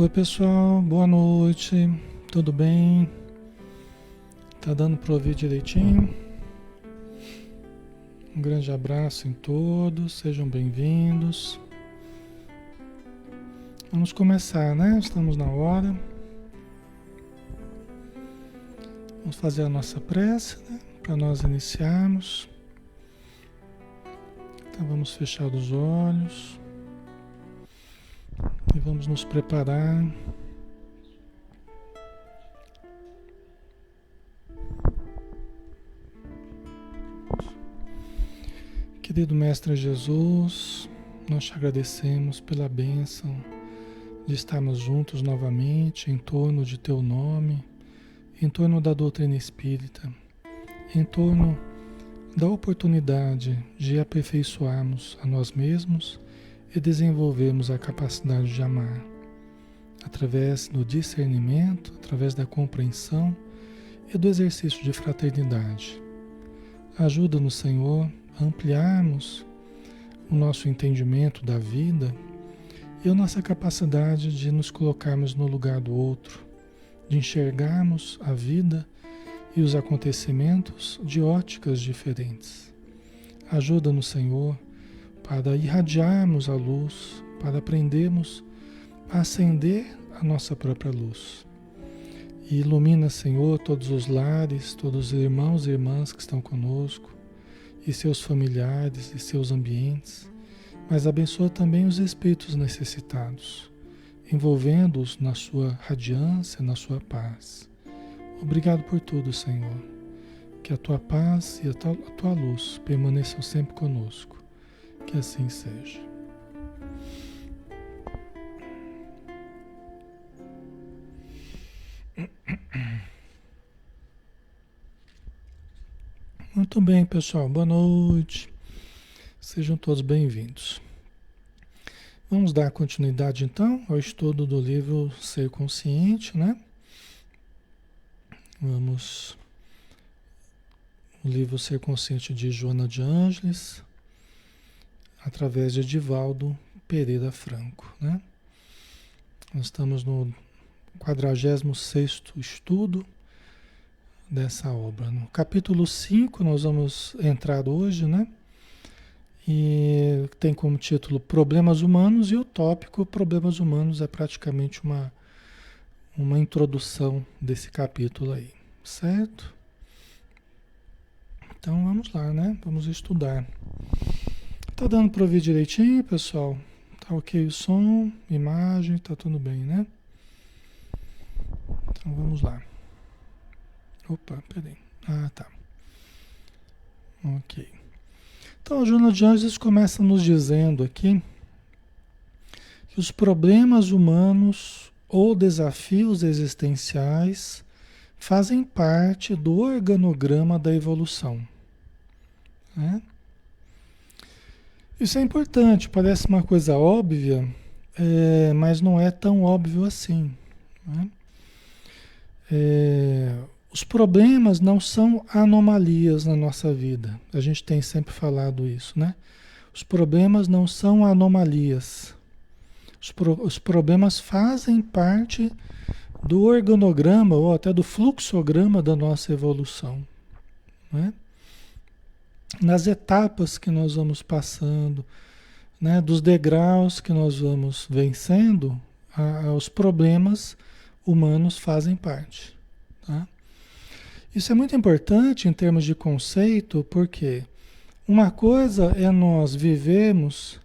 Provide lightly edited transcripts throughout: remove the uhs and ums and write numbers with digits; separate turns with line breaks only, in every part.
Oi pessoal, boa noite, tudo bem? Tá dando para ouvir direitinho? Um grande abraço em todos, sejam bem-vindos. Vamos começar, né? Estamos na hora. Vamos fazer a nossa prece, né? Para nós iniciarmos. Então vamos fechar os olhos e vamos nos preparar. Querido Mestre Jesus, nós te agradecemos pela bênção de estarmos juntos novamente em torno de Teu nome, em torno da doutrina espírita, em torno da oportunidade de aperfeiçoarmos a nós mesmos e desenvolvermos a capacidade de amar, através do discernimento, através da compreensão e do exercício de fraternidade. Ajuda-nos, Senhor, a ampliarmos o nosso entendimento da vida e a nossa capacidade de nos colocarmos no lugar do outro, de enxergarmos a vida e os acontecimentos de óticas diferentes. Ajuda-nos, Senhor, para irradiarmos a luz, para aprendermos a acender a nossa própria luz. E ilumina, Senhor, todos os lares, todos os irmãos e irmãs que estão conosco, e seus familiares e seus ambientes, mas abençoa também os espíritos necessitados, envolvendo-os na sua radiância, na sua paz. Obrigado por tudo, Senhor. Que a tua paz e a tua luz permaneçam sempre conosco. Que assim seja. Muito bem, pessoal. Boa noite. Sejam todos bem-vindos. Vamos dar continuidade, então, ao estudo do livro Ser Consciente, né? Vamos... O livro Ser Consciente de Joana de Ângeles, através de Edivaldo Pereira Franco, né? Nós estamos no 46º estudo dessa obra. No capítulo 5 nós vamos entrar hoje, né? E tem como título Problemas Humanos, e o tópico Problemas Humanos é praticamente uma introdução desse capítulo aí, certo? Então vamos lá, né? Vamos estudar. Tá dando para ouvir direitinho, pessoal? Tá ok o som, imagem, tá tudo bem, né? Então vamos lá. Opa, peraí. Ah, tá. Ok. Então, a Joana de Ângeles começa nos dizendo aqui que os problemas humanos ou desafios existenciais fazem parte do organograma da evolução, né? Isso é importante, parece uma coisa óbvia, mas não é tão óbvio assim, né? Os problemas não são anomalias na nossa vida. A gente tem sempre falado isso, né? Os problemas não são anomalias. Os problemas fazem parte do organograma ou até do fluxograma da nossa evolução, né? Nas etapas que nós vamos passando, né? Dos degraus que nós vamos vencendo, os problemas humanos fazem parte, tá? Isso é muito importante em termos de conceito, porque uma coisa é nós vivermos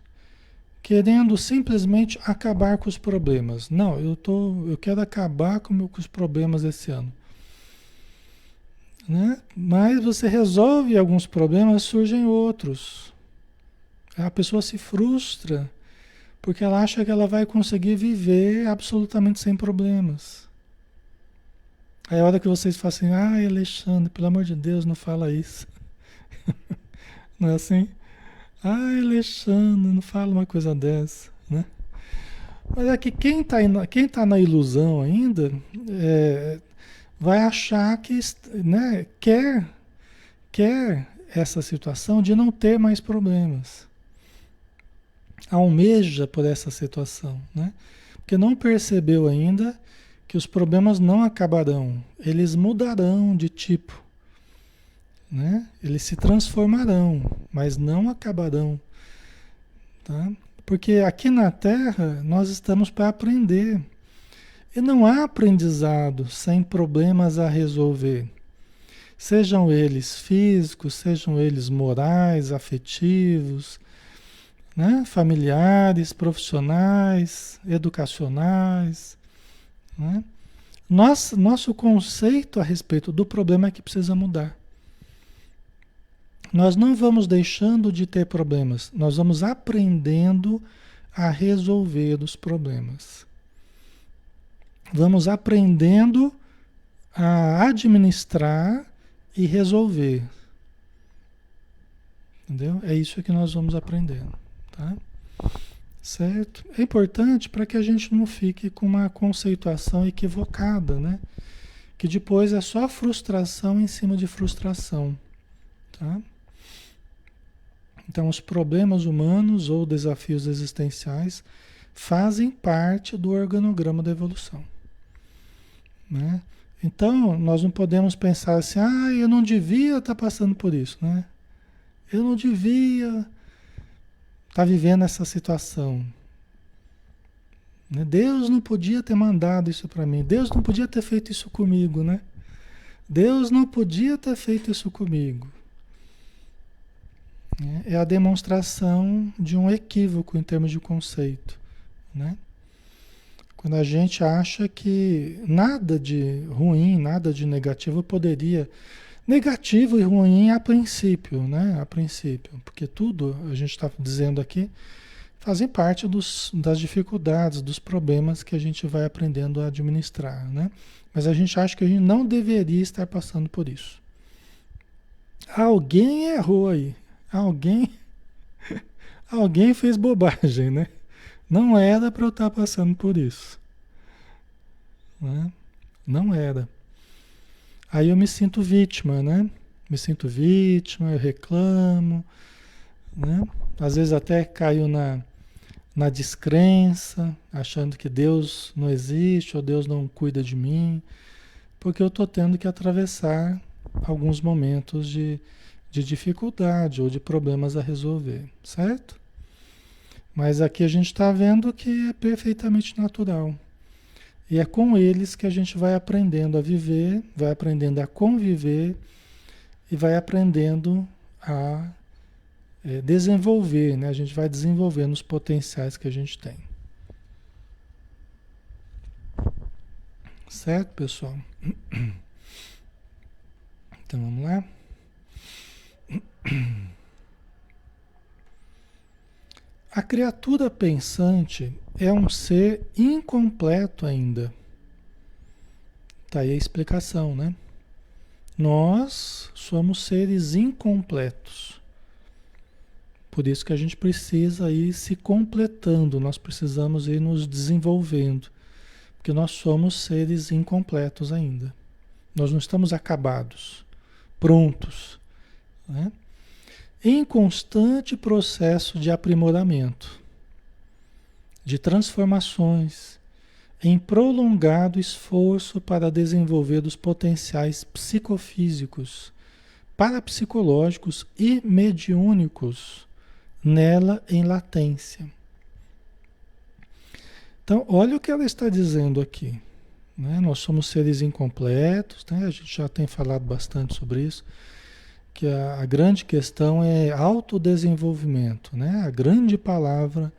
querendo simplesmente acabar com os problemas. Não, eu quero acabar com os problemas esse ano, né? Mas você resolve alguns problemas, surgem outros. A pessoa se frustra porque ela acha que ela vai conseguir viver absolutamente sem problemas. Aí a hora que vocês falam assim, ai Alexandre, pelo amor de Deus, não fala isso. Não é assim? Ai Alexandre, não fala uma coisa dessa, né? Mas é que quem tá na ilusão ainda vai achar que, né, quer essa situação de não ter mais problemas. Almeja por essa situação, né? Porque não percebeu ainda que os problemas não acabarão, eles mudarão de tipo, né? Eles se transformarão, mas não acabarão, tá? Porque aqui na Terra nós estamos para aprender. E não há aprendizado sem problemas a resolver. Sejam eles físicos, sejam eles morais, afetivos, né? Familiares, profissionais, educacionais, né? Nosso conceito a respeito do problema é que precisa mudar. Nós não vamos deixando de ter problemas, nós vamos aprendendo a resolver os problemas. Vamos aprendendo a administrar e resolver. Entendeu? É isso que nós vamos aprendendo, tá? Certo? É importante para que a gente não fique com uma conceituação equivocada, né? Que depois é só frustração em cima de frustração, tá? Então, os problemas humanos ou desafios existenciais fazem parte do organograma da evolução, né? Então, nós não podemos pensar assim, eu não devia estar passando por isso, né? Eu não devia estar vivendo essa situação, né? Deus não podia ter mandado isso para mim, Deus não podia ter feito isso comigo, né? Deus não podia ter feito isso comigo. É a demonstração de um equívoco em termos de conceito, né? Quando a gente acha que nada de ruim, nada de negativo poderia... Negativo e ruim a princípio, né? A princípio, porque tudo, a gente está dizendo aqui, fazem parte das dificuldades, dos problemas que a gente vai aprendendo a administrar, né? Mas a gente acha que a gente não deveria estar passando por isso. Alguém errou aí. Alguém fez bobagem, né? Não era para eu estar passando por isso, né? Não era. Aí eu me sinto vítima, né? Me sinto vítima, eu reclamo, né? Às vezes até caio na descrença, achando que Deus não existe ou Deus não cuida de mim, porque eu estou tendo que atravessar alguns momentos de dificuldade ou de problemas a resolver, certo? Mas aqui a gente está vendo que é perfeitamente natural. E é com eles que a gente vai aprendendo a viver, vai aprendendo a conviver e vai aprendendo a desenvolver, né? A gente vai desenvolvendo os potenciais que a gente tem. Certo, pessoal? Então vamos lá? A criatura pensante é um ser incompleto ainda. Tá aí a explicação, né? Nós somos seres incompletos. Por isso que a gente precisa ir se completando, nós precisamos ir nos desenvolvendo, porque nós somos seres incompletos ainda. Nós não estamos acabados, prontos, né? Em constante processo de aprimoramento, de transformações, em prolongado esforço para desenvolver os potenciais psicofísicos, parapsicológicos e mediúnicos nela em latência. Então, olha o que ela está dizendo aqui, né? Nós somos seres incompletos, né? A gente já tem falado bastante sobre isso, que a grande questão é autodesenvolvimento, né? A grande palavra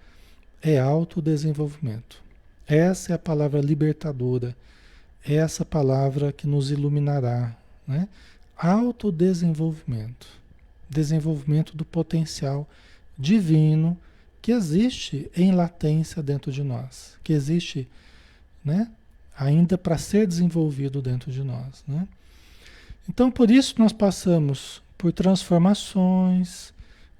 é autodesenvolvimento. Essa é a palavra libertadora, é essa palavra que nos iluminará, né? Autodesenvolvimento, desenvolvimento do potencial divino que existe em latência dentro de nós, que existe, né? Ainda para ser desenvolvido dentro de nós, né? Então, por isso nós passamos por transformações,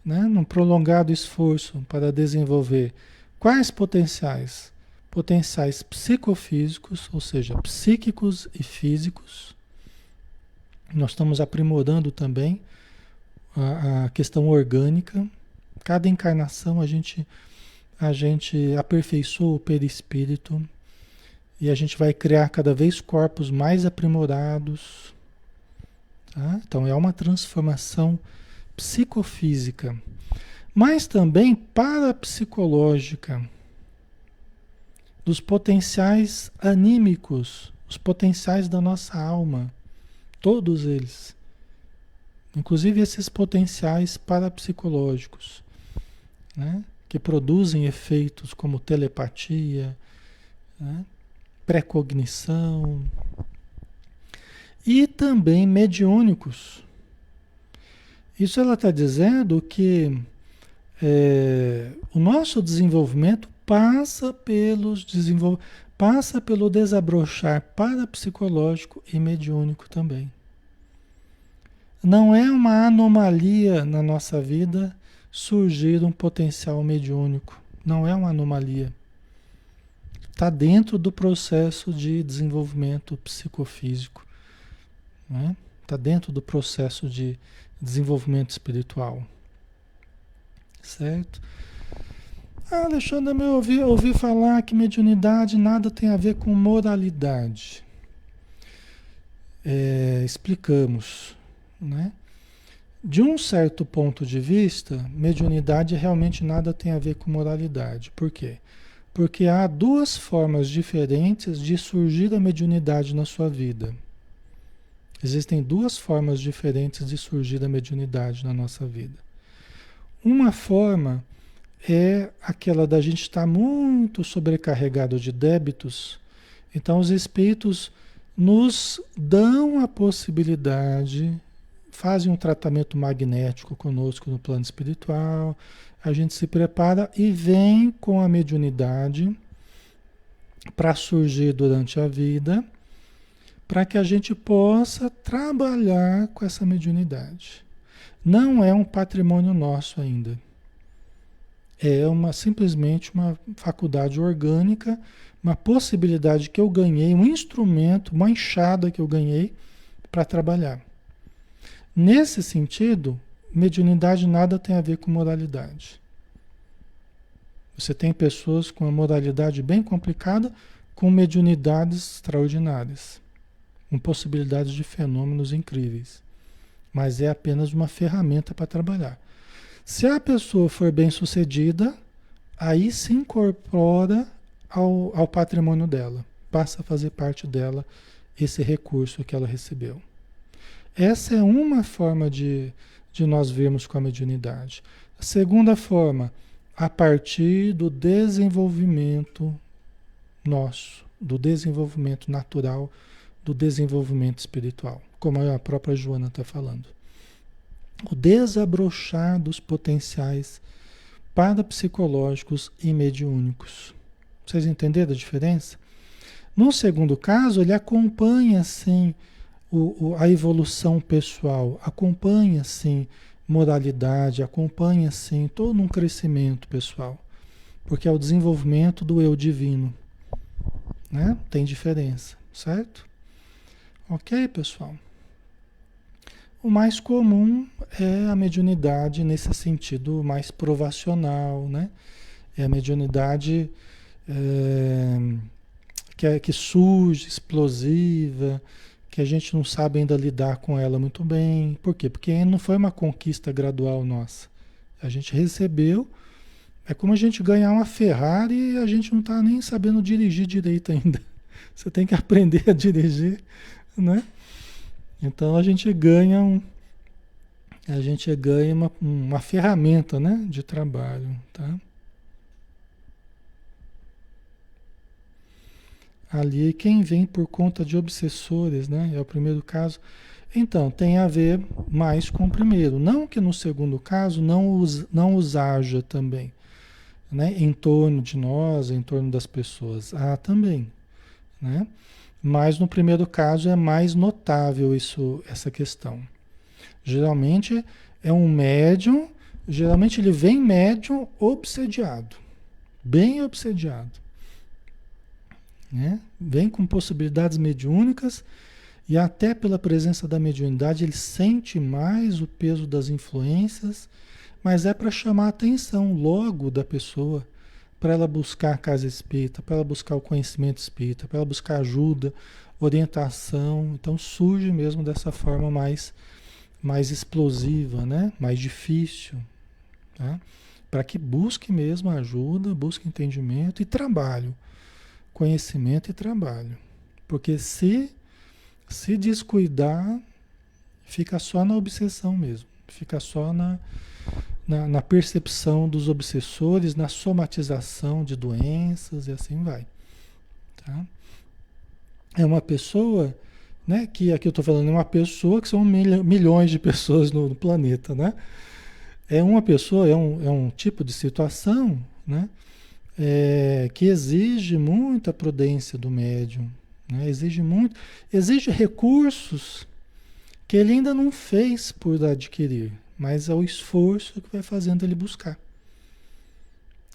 né? Num prolongado esforço para desenvolver quais potenciais? Potenciais psicofísicos, ou seja, psíquicos e físicos. Nós estamos aprimorando também a questão orgânica. Cada encarnação a gente a gente aperfeiçoa o perispírito e a gente vai criar cada vez corpos mais aprimorados, tá? Então é uma transformação psicofísica, mas também parapsicológica, dos potenciais anímicos, os potenciais da nossa alma, todos eles, inclusive esses potenciais parapsicológicos, né? Que produzem efeitos como telepatia, né? Precognição e também mediúnicos. Isso ela está dizendo que o nosso desenvolvimento passa pelo desabrochar parapsicológico e mediúnico também. Não é uma anomalia na nossa vida surgir um potencial mediúnico. Não é uma anomalia. Está dentro do processo de desenvolvimento psicofísico, né? Está dentro do processo de desenvolvimento espiritual. Certo? Ah, Alexandre, eu ouvi falar que mediunidade nada tem a ver com moralidade. Explicamos, né? De um certo ponto de vista, mediunidade realmente nada tem a ver com moralidade. Por quê? Porque há duas formas diferentes de surgir a mediunidade na sua vida. Existem duas formas diferentes de surgir a mediunidade na nossa vida. Uma forma é aquela da gente estar muito sobrecarregado de débitos. Então os espíritos nos dão a possibilidade, fazem um tratamento magnético conosco no plano espiritual, a gente se prepara e vem com a mediunidade para surgir durante a vida, para que a gente possa trabalhar com essa mediunidade. Não é um patrimônio nosso ainda. É simplesmente uma faculdade orgânica, uma possibilidade que eu ganhei, um instrumento, uma enxada que eu ganhei para trabalhar. Nesse sentido, mediunidade nada tem a ver com moralidade. Você tem pessoas com a moralidade bem complicada, com mediunidades extraordinárias, com possibilidades de fenômenos incríveis. Mas é apenas uma ferramenta para trabalhar. Se a pessoa for bem-sucedida, aí se incorpora ao patrimônio dela, passa a fazer parte dela esse recurso que ela recebeu. Essa é uma forma de nós vermos com a mediunidade. A segunda forma, a partir do desenvolvimento nosso, do desenvolvimento natural, do desenvolvimento espiritual, como a própria Joana está falando. O desabrochar dos potenciais parapsicológicos e mediúnicos. Vocês entenderam a diferença? No segundo caso, ele acompanha, sim, a evolução pessoal, acompanha, sim, moralidade, acompanha, sim, todo um crescimento pessoal, porque é o desenvolvimento do eu divino, né? Tem diferença, certo? Ok, pessoal? O mais comum é a mediunidade nesse sentido mais provacional, né? É a mediunidade que surge, explosiva, que a gente não sabe ainda lidar com ela muito bem. Por quê? Porque não foi uma conquista gradual nossa. A gente recebeu, é como a gente ganhar uma Ferrari e a gente não está nem sabendo dirigir direito ainda. Você tem que aprender a dirigir, né? Então a gente ganha uma ferramenta, né, de trabalho, tá? Ali quem vem por conta de obsessores, né, é o primeiro caso. Então tem a ver mais com o primeiro, não que no segundo caso não os haja também, né, em torno de nós, em torno das pessoas, há também, né? Mas no primeiro caso é mais notável essa questão. Geralmente é um médium, geralmente ele vem médium obsediado, bem obsediado, né? Vem com possibilidades mediúnicas e até pela presença da mediunidade ele sente mais o peso das influências, mas é para chamar a atenção logo da pessoa, para ela buscar a casa espírita, para ela buscar o conhecimento espírita, para ela buscar ajuda, orientação. Então surge mesmo dessa forma mais explosiva, né? Mais difícil, tá? Para que busque mesmo ajuda, busque entendimento e trabalho, conhecimento e trabalho. Porque se descuidar, fica só na obsessão mesmo, fica só na percepção dos obsessores, na somatização de doenças e assim vai. Tá? É uma pessoa, né, que aqui eu estou falando, é uma pessoa que são milhões de pessoas no planeta, né? É uma pessoa, é um tipo de situação, né, que exige muita prudência do médium, né? Exige recursos que ele ainda não fez por adquirir, mas é o esforço que vai fazendo ele buscar.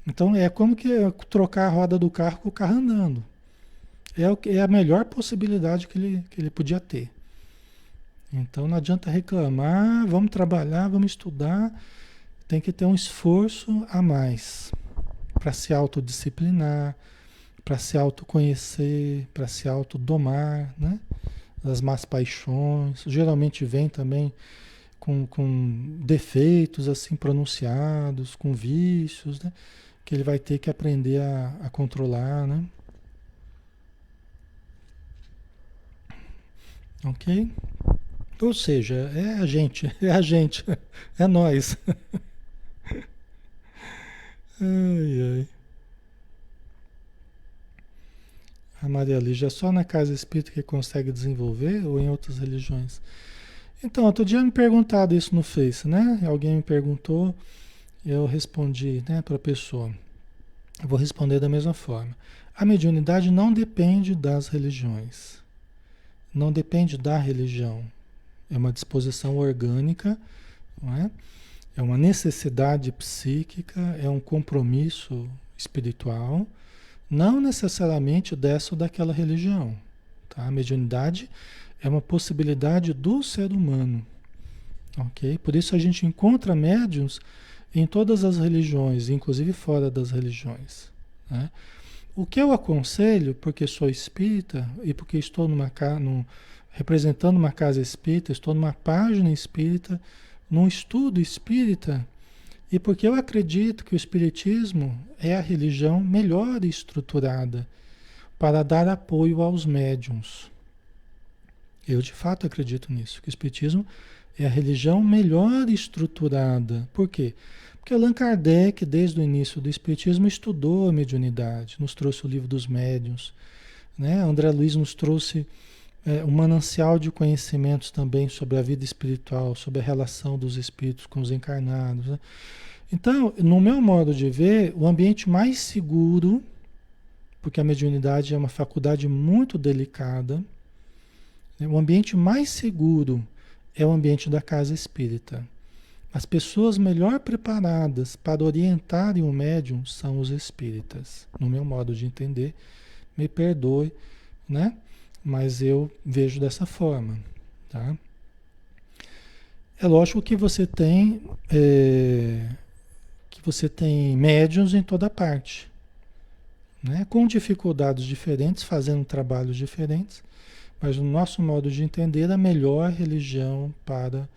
Então é como que trocar a roda do carro com o carro andando. É a melhor possibilidade que ele podia ter. Então não adianta reclamar, vamos trabalhar, vamos estudar, tem que ter um esforço a mais para se autodisciplinar, para se autoconhecer, para se autodomar, né? Das más paixões. Geralmente vem também com defeitos assim pronunciados, com vícios, né? Que ele vai ter que aprender a controlar, né? Ok? Ou seja, é a gente, é nós. Ai, ai. A Maria Lígia, só na casa espírita que consegue desenvolver ou em outras religiões? Então, outro dia me perguntaram isso no Face, né? Alguém me perguntou, eu respondi, né, para a pessoa. Eu vou responder da mesma forma. A mediunidade não depende das religiões. Não depende da religião. É uma disposição orgânica, não é? É uma necessidade psíquica, é um compromisso espiritual, não necessariamente dessa ou daquela religião. Tá? A mediunidade é uma possibilidade do ser humano. Ok? Por isso a gente encontra médiuns em todas as religiões, inclusive fora das religiões. Né? O que eu aconselho, porque sou espírita e porque estou representando uma casa espírita, estou numa página espírita, num estudo espírita, e porque eu acredito que o espiritismo é a religião melhor estruturada para dar apoio aos médiuns. Eu de fato acredito nisso, que o espiritismo é a religião melhor estruturada. Por quê? Porque Allan Kardec, desde o início do espiritismo, estudou a mediunidade, nos trouxe o livro dos médiuns, né? André Luiz nos trouxe um manancial de conhecimentos também sobre a vida espiritual, sobre a relação dos espíritos com os encarnados, né? Então, no meu modo de ver, o ambiente mais seguro, porque a mediunidade é uma faculdade muito delicada, né? O ambiente mais seguro é o ambiente da casa espírita. As pessoas melhor preparadas para orientarem o médium são os espíritas, no meu modo de entender. Me perdoe, né? Mas eu vejo dessa forma, tá? É lógico que você tem médiuns em toda parte, né? Com dificuldades diferentes, fazendo trabalhos diferentes, mas no nosso modo de entender, a melhor religião para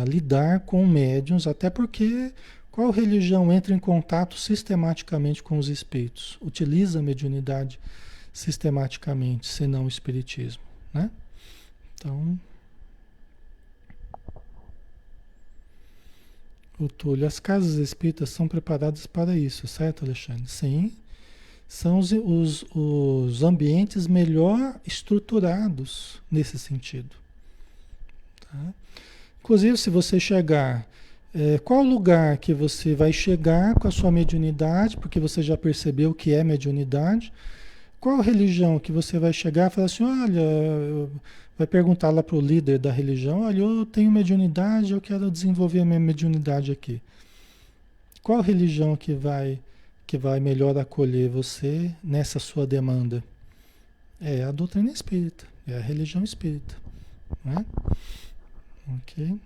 lidar com médiuns, até porque qual religião entra em contato sistematicamente com os espíritos? Utiliza a mediunidade sistematicamente, senão o espiritismo, né? Então, o Túlio, as casas espíritas são preparadas para isso, certo, Alexandre? Sim, são os ambientes melhor estruturados nesse sentido, tá? Inclusive, se você chegar, qual lugar que você vai chegar com a sua mediunidade, porque você já percebeu o que é mediunidade, qual religião que você vai chegar e falar assim, olha, vai perguntar lá para o líder da religião, olha, eu tenho mediunidade, eu quero desenvolver a minha mediunidade aqui. Qual religião que vai melhor acolher você nessa sua demanda? É a doutrina espírita, é a religião espírita, né? Ok?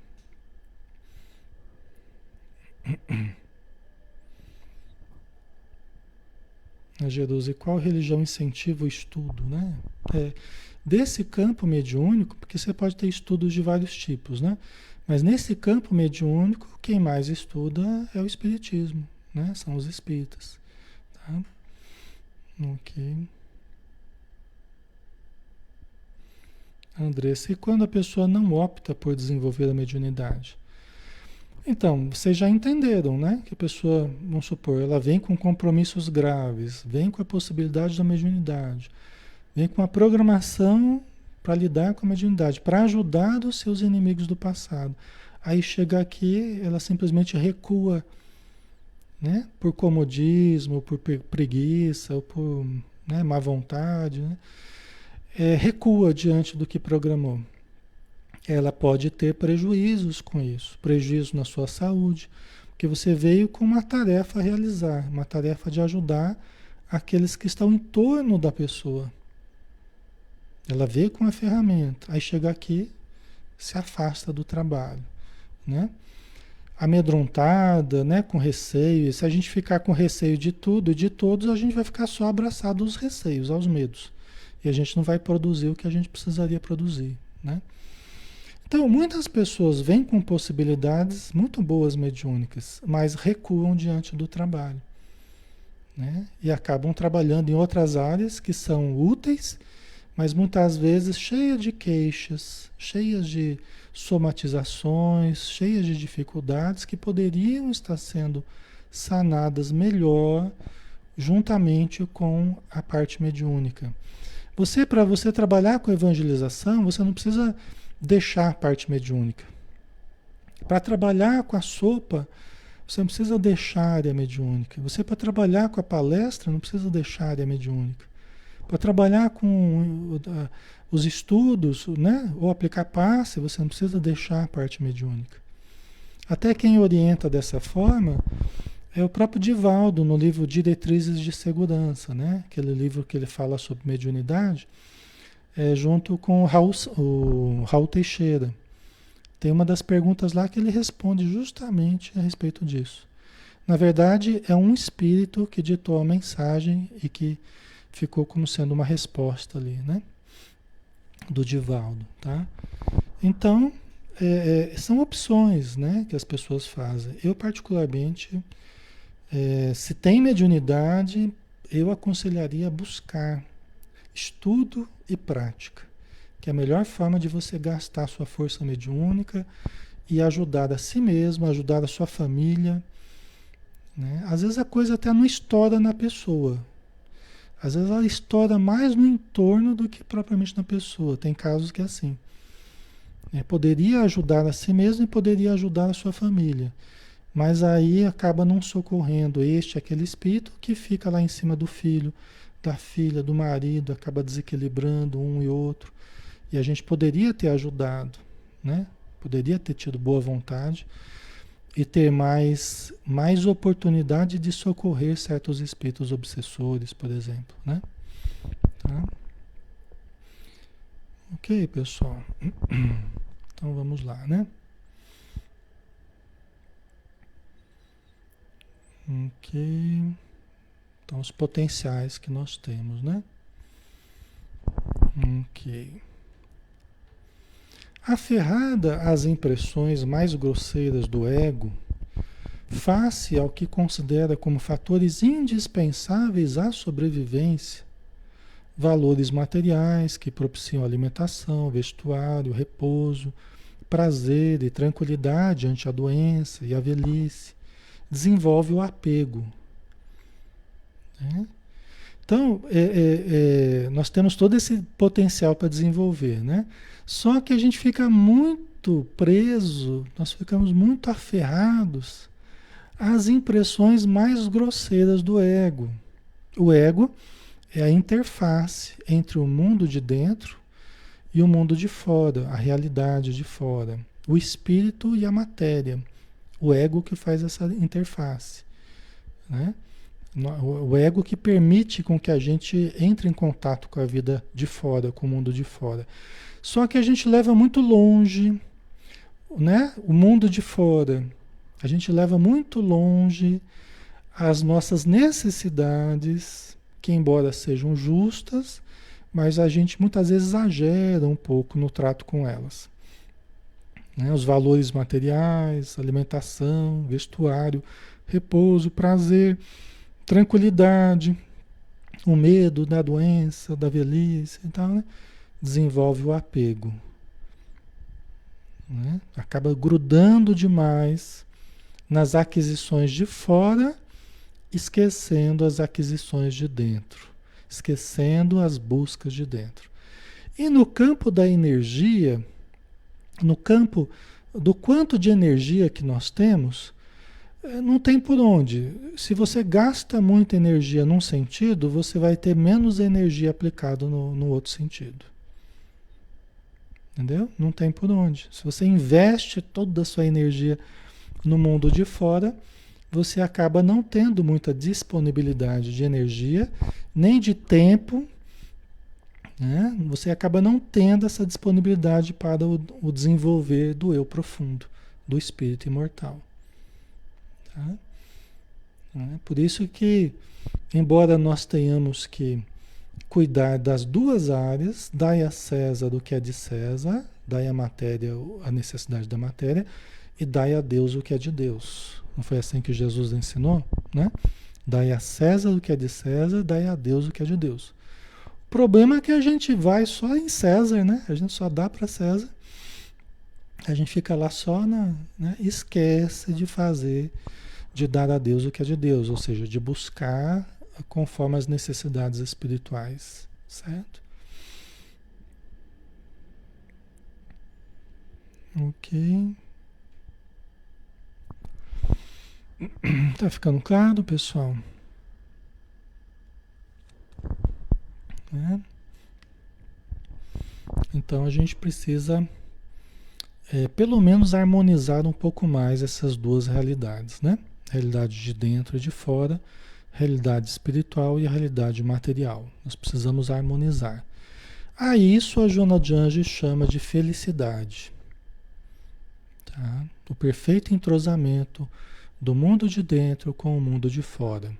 A Jerusa, e qual religião incentiva o estudo, né? É, desse campo mediúnico, porque você pode ter estudos de vários tipos, né? Mas nesse campo mediúnico, quem mais estuda é o espiritismo, né? São os espíritas, tá? Ok. Andressa, e quando a pessoa não opta por desenvolver a mediunidade? Então, vocês já entenderam, né? Que a pessoa, vamos supor, ela vem com compromissos graves, vem com a possibilidade da mediunidade, vem com a programação para lidar com a mediunidade, para ajudar os seus inimigos do passado. Aí chega aqui, ela simplesmente recua, né? Por comodismo, por preguiça, ou por, né, má vontade, né? Recua diante do que programou. Ela pode ter prejuízos com isso, prejuízo na sua saúde, porque você veio com uma tarefa a realizar, uma tarefa de ajudar aqueles que estão em torno da pessoa. Ela veio com a ferramenta, aí chega aqui, se afasta do trabalho, né? Amedrontada, né, com receio. E se a gente ficar com receio de tudo e de todos, a gente vai ficar só abraçado aos receios, aos medos. E a gente não vai produzir o que a gente precisaria produzir, né? Então, muitas pessoas vêm com possibilidades muito boas mediúnicas, mas recuam diante do trabalho, né? E acabam trabalhando em outras áreas que são úteis, mas muitas vezes cheias de queixas, cheias de somatizações, cheias de dificuldades que poderiam estar sendo sanadas melhor juntamente com a parte mediúnica. Para você trabalhar com evangelização, você não precisa deixar a parte mediúnica. Para trabalhar com a sopa, você não precisa deixar a área mediúnica. Você, para trabalhar com a palestra, não precisa deixar a área mediúnica. Para trabalhar com os estudos, né, ou aplicar passe, você não precisa deixar a parte mediúnica. Até quem orienta dessa forma é o próprio Divaldo, no livro Diretrizes de Segurança, né? Aquele livro que ele fala sobre mediunidade, junto com o Raul Teixeira. Tem uma das perguntas lá que ele responde justamente a respeito disso. Na verdade, é um espírito que ditou a mensagem e que ficou como sendo uma resposta ali, né? Do Divaldo, tá? Então, são opções, né, que as pessoas fazem. Eu, particularmente, se tem mediunidade, eu aconselharia a buscar estudo e prática, que é a melhor forma de você gastar a sua força mediúnica e ajudar a si mesmo, ajudar a sua família, né? Às vezes a coisa até não estoura na pessoa. Às vezes ela estoura mais no entorno do que propriamente na pessoa. Tem casos que é assim. Poderia ajudar a si mesmo e poderia ajudar a sua família. Mas aí acaba não socorrendo aquele espírito que fica lá em cima do filho, da filha, do marido, acaba desequilibrando um e outro. E a gente poderia ter ajudado, né? Poderia ter tido boa vontade e ter mais oportunidade de socorrer certos espíritos obsessores, por exemplo, né? Tá? Ok, pessoal. Então vamos lá, né? Ok. Então os potenciais que nós temos, né? Ok. Aferrada às impressões mais grosseiras do ego, face ao que considera como fatores indispensáveis à sobrevivência, valores materiais que propiciam alimentação, vestuário, repouso, prazer e tranquilidade ante a doença e a velhice, desenvolve o apego, né? Então, nós temos todo esse potencial para desenvolver, né? Só que a gente fica muito preso, nós ficamos muito aferrados às impressões mais grosseiras do ego. O ego é a interface entre o mundo de dentro e o mundo de fora, a realidade de fora, o espírito e a matéria. O ego que faz essa interface, né? O ego que permite com que a gente entre em contato com a vida de fora, com o mundo de fora. Só que a gente leva muito longe, né, o mundo de fora. A gente leva muito longe as nossas necessidades, que embora sejam justas, mas a gente muitas vezes exagera um pouco no trato com elas. Né? Os valores materiais, alimentação, vestuário, repouso, prazer, tranquilidade, o medo da doença, da velhice e tal, né? Desenvolve o apego. Né? Acaba grudando demais nas aquisições de fora, esquecendo as aquisições de dentro, esquecendo as buscas de dentro. E no campo da energia, no campo do quanto de energia que nós temos, não tem por onde. Se você gasta muita energia num sentido, você vai ter menos energia aplicada no outro sentido. Entendeu? Não tem por onde. Se você investe toda a sua energia no mundo de fora, você acaba não tendo muita disponibilidade de energia, nem de tempo, né? Você acaba não tendo essa disponibilidade para o desenvolver do eu profundo, do espírito imortal. Tá? Por isso que, embora nós tenhamos que cuidar das duas áreas, dai a César o que é de César, dai a matéria, a necessidade da matéria, e dai a Deus o que é de Deus. Não foi assim que Jesus ensinou? Né? Dai a César o que é de César, dai a Deus o que é de Deus. O problema é que a gente vai só em César, né? A gente só dá para César. A gente fica lá só né? Esquece de fazer, de dar a Deus o que é de Deus, ou seja, de buscar conforme as necessidades espirituais, certo? Ok. Tá ficando claro, pessoal? Né? Então a gente precisa pelo menos harmonizar um pouco mais essas duas realidades, né? Realidade de dentro e de fora, realidade espiritual e a realidade material. Nós precisamos harmonizar. A isso a Joana de Anjos chama de felicidade. Tá? O perfeito entrosamento do mundo de dentro com o mundo de fora.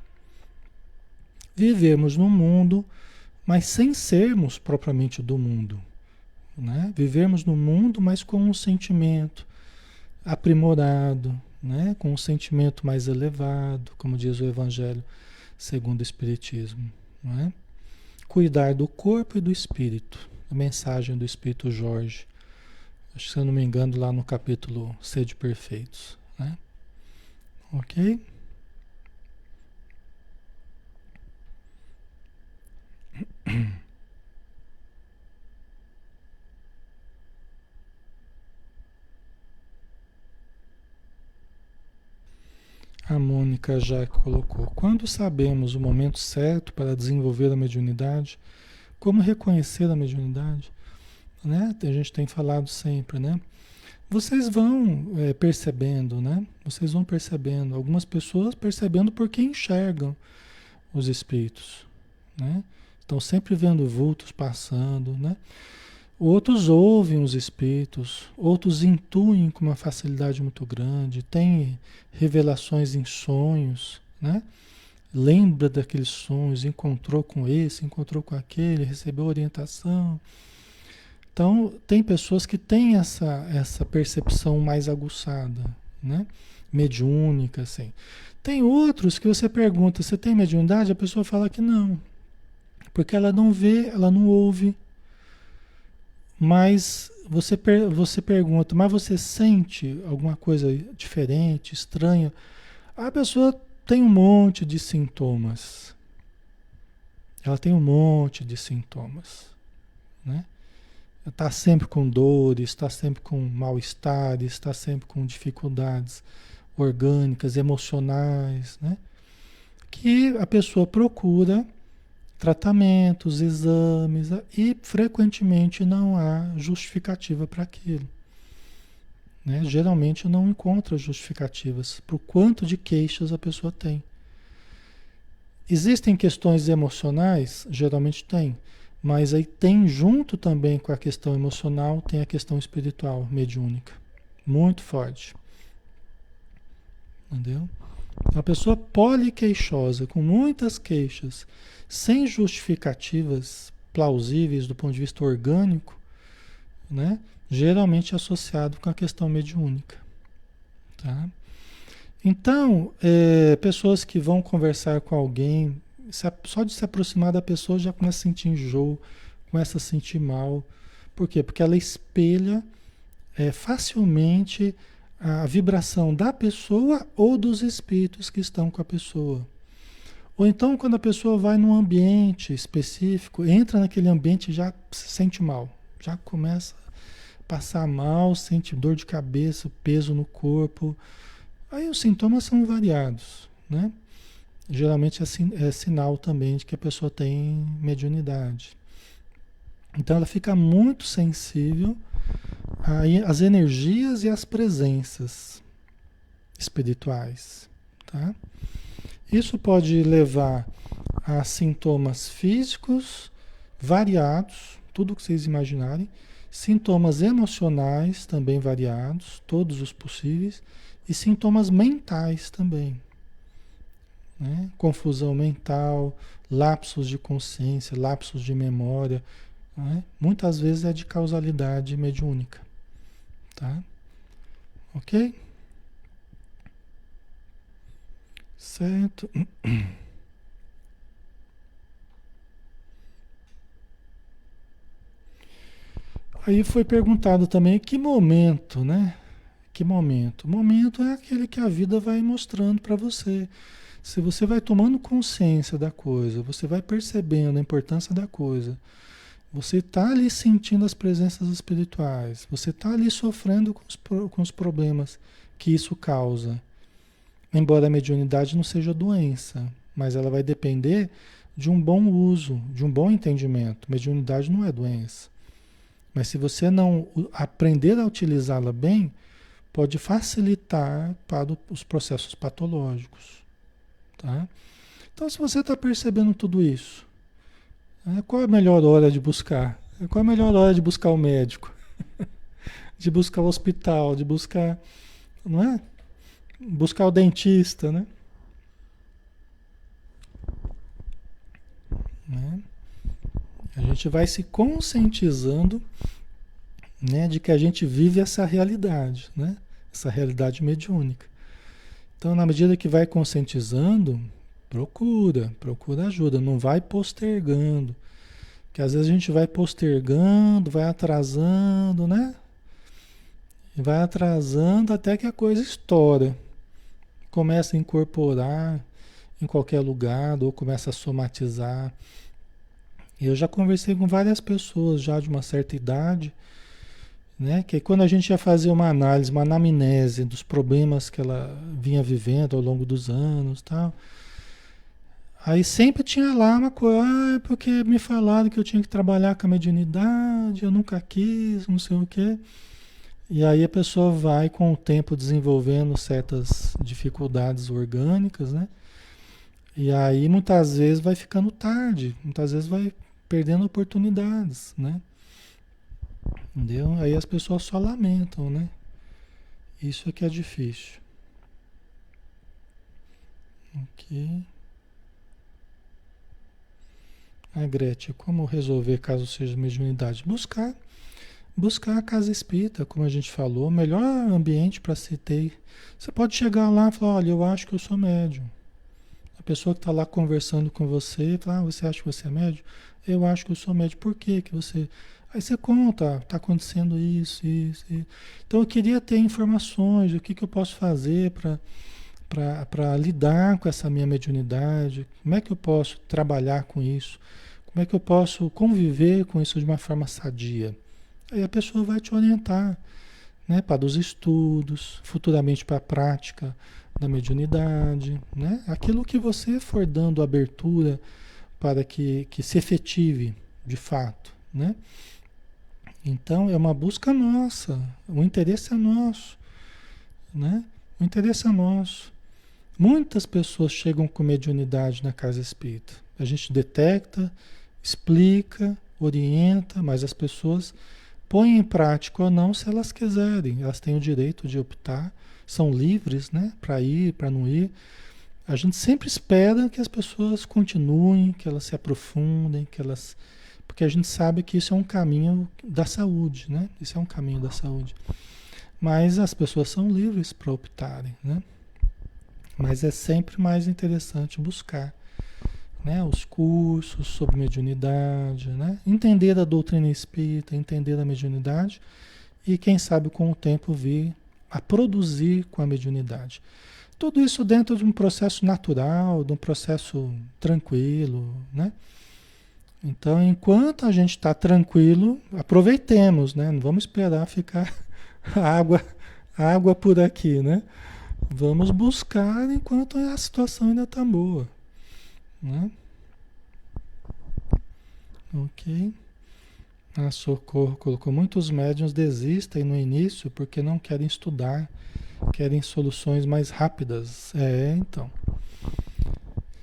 Vivemos no mundo, mas sem sermos propriamente do mundo. Né? Vivermos no mundo, mas com um sentimento aprimorado, né? Com um sentimento mais elevado, como diz o Evangelho segundo o Espiritismo. Né? Cuidar do corpo e do espírito. A mensagem do Espírito Jorge. Acho que, se eu não me engano, lá no capítulo Sede Perfeitos. Né? Ok? A Mônica já colocou. Quando sabemos o momento certo para desenvolver a mediunidade, como reconhecer a mediunidade? Né? A gente tem falado sempre, né? Vocês vão percebendo, né? Vocês vão percebendo. Algumas pessoas percebendo porque enxergam os espíritos, né? Estão sempre vendo vultos passando, né? Outros ouvem os espíritos, outros intuem com uma facilidade muito grande, têm revelações em sonhos, né? Lembra daqueles sonhos, encontrou com esse, encontrou com aquele, recebeu orientação. Então, tem pessoas que têm essa percepção mais aguçada, né? Mediúnica, assim. Tem outros que você pergunta, você tem mediunidade? A pessoa fala que não, porque ela não vê, ela não ouve. Mas você pergunta, mas você sente alguma coisa diferente, estranha? A pessoa tem um monte de sintomas. Ela tem um monte de sintomas, né? Está sempre com dores, está sempre com mal-estar, está sempre com dificuldades orgânicas, emocionais, né? Que a pessoa procura tratamentos, exames, e frequentemente não há justificativa para aquilo. Né? Geralmente não encontra justificativas para o quanto de queixas a pessoa tem. Existem questões emocionais? Geralmente tem. Mas aí tem junto também com a questão emocional, tem a questão espiritual, mediúnica. Muito forte. Entendeu? Uma pessoa poliqueixosa, com muitas queixas, sem justificativas plausíveis do ponto de vista orgânico, né? Geralmente associado com a questão mediúnica, tá? Então, pessoas que vão conversar com alguém, só de se aproximar da pessoa já começa a sentir enjoo, começa a sentir mal. Por quê? Porque ela espelha facilmente a vibração da pessoa ou dos espíritos que estão com a pessoa. Ou então, quando a pessoa vai num ambiente específico, entra naquele ambiente e já se sente mal, já começa a passar mal, sente dor de cabeça, peso no corpo. Aí os sintomas são variados, né? Geralmente é sinal também de que a pessoa tem mediunidade. Então ela fica muito sensível às energias e às presenças espirituais, tá? Isso pode levar a sintomas físicos variados, tudo que vocês imaginarem, sintomas emocionais também variados, todos os possíveis, e sintomas mentais também, né? Confusão mental, lapsos de consciência, lapsos de memória, né? Muitas vezes é de causalidade mediúnica, tá? Ok? Certo. Aí foi perguntado também que momento, né? Que momento? O momento é aquele que a vida vai mostrando para você. Se você vai tomando consciência da coisa, você vai percebendo a importância da coisa, você está ali sentindo as presenças espirituais, você está ali sofrendo com os problemas que isso causa. Embora a mediunidade não seja doença, mas ela vai depender de um bom uso, de um bom entendimento. Mediunidade não é doença. Mas se você não aprender a utilizá-la bem, pode facilitar para os processos patológicos, tá? Então, se você está percebendo tudo isso, qual é a melhor hora de buscar? Qual é a melhor hora de buscar o médico? De buscar o hospital, de buscar, não é? Buscar o dentista, né? Né? A gente vai se conscientizando, né, de que a gente vive essa realidade, né? Essa realidade mediúnica. Então, na medida que vai conscientizando, procura ajuda, não vai postergando. Porque às vezes a gente vai postergando, vai atrasando, né? E vai atrasando até que a coisa estoura. Começa a incorporar em qualquer lugar, ou começa a somatizar. Eu já conversei com várias pessoas já de uma certa idade, né? Que quando a gente ia fazer uma análise, uma anamnese dos problemas que ela vinha vivendo ao longo dos anos, tal, aí sempre tinha lá uma coisa, porque me falaram que eu tinha que trabalhar com a mediunidade, eu nunca quis, não sei o quê. E aí a pessoa vai com o tempo desenvolvendo certas dificuldades orgânicas, né? E aí muitas vezes vai ficando tarde, muitas vezes vai perdendo oportunidades, né? Entendeu? Aí as pessoas só lamentam, né? Isso é que é difícil. Ok. A Gretchen, como resolver caso seja mediunidade? Buscar a casa espírita, como a gente falou, o melhor ambiente para se ter. Você pode chegar lá e falar, olha, eu acho que eu sou médium. A pessoa que está lá conversando com você, fala, você acha que você é médium? Eu acho que eu sou médium. Por quê que você... Aí você conta, está acontecendo isso, isso, isso. Então eu queria ter informações, o que eu posso fazer para lidar com essa minha mediunidade, como é que eu posso trabalhar com isso, como é que eu posso conviver com isso de uma forma sadia. Aí a pessoa vai te orientar, né, para os estudos, futuramente para a prática da mediunidade, né? Aquilo que você for dando abertura para que se efetive de fato, né? Então é uma busca nossa, o interesse é nosso, né? O interesse é nosso. Muitas pessoas chegam com mediunidade na casa espírita. A gente detecta, explica, orienta, mas as pessoas põem em prática ou não se elas quiserem. Elas têm o direito de optar, são livres, né, para ir, para não ir. A gente sempre espera que as pessoas continuem, que elas se aprofundem, que elas... Porque a gente sabe que isso é um caminho da saúde, né? Isso é um caminho da saúde. Mas as pessoas são livres para optarem, né? Mas é sempre mais interessante buscar, né, os cursos sobre mediunidade, né? Entender a doutrina espírita, entender a mediunidade e quem sabe com o tempo vir a produzir com a mediunidade. Tudo isso dentro de um processo natural, de um processo tranquilo, né? Então, enquanto a gente está tranquilo, aproveitemos, né? Não vamos esperar ficar água, água por aqui, né? Vamos buscar enquanto a situação ainda está boa, né? Ok. A Socorro colocou: muitos médiuns desistem no início porque não querem estudar, querem soluções mais rápidas. Então.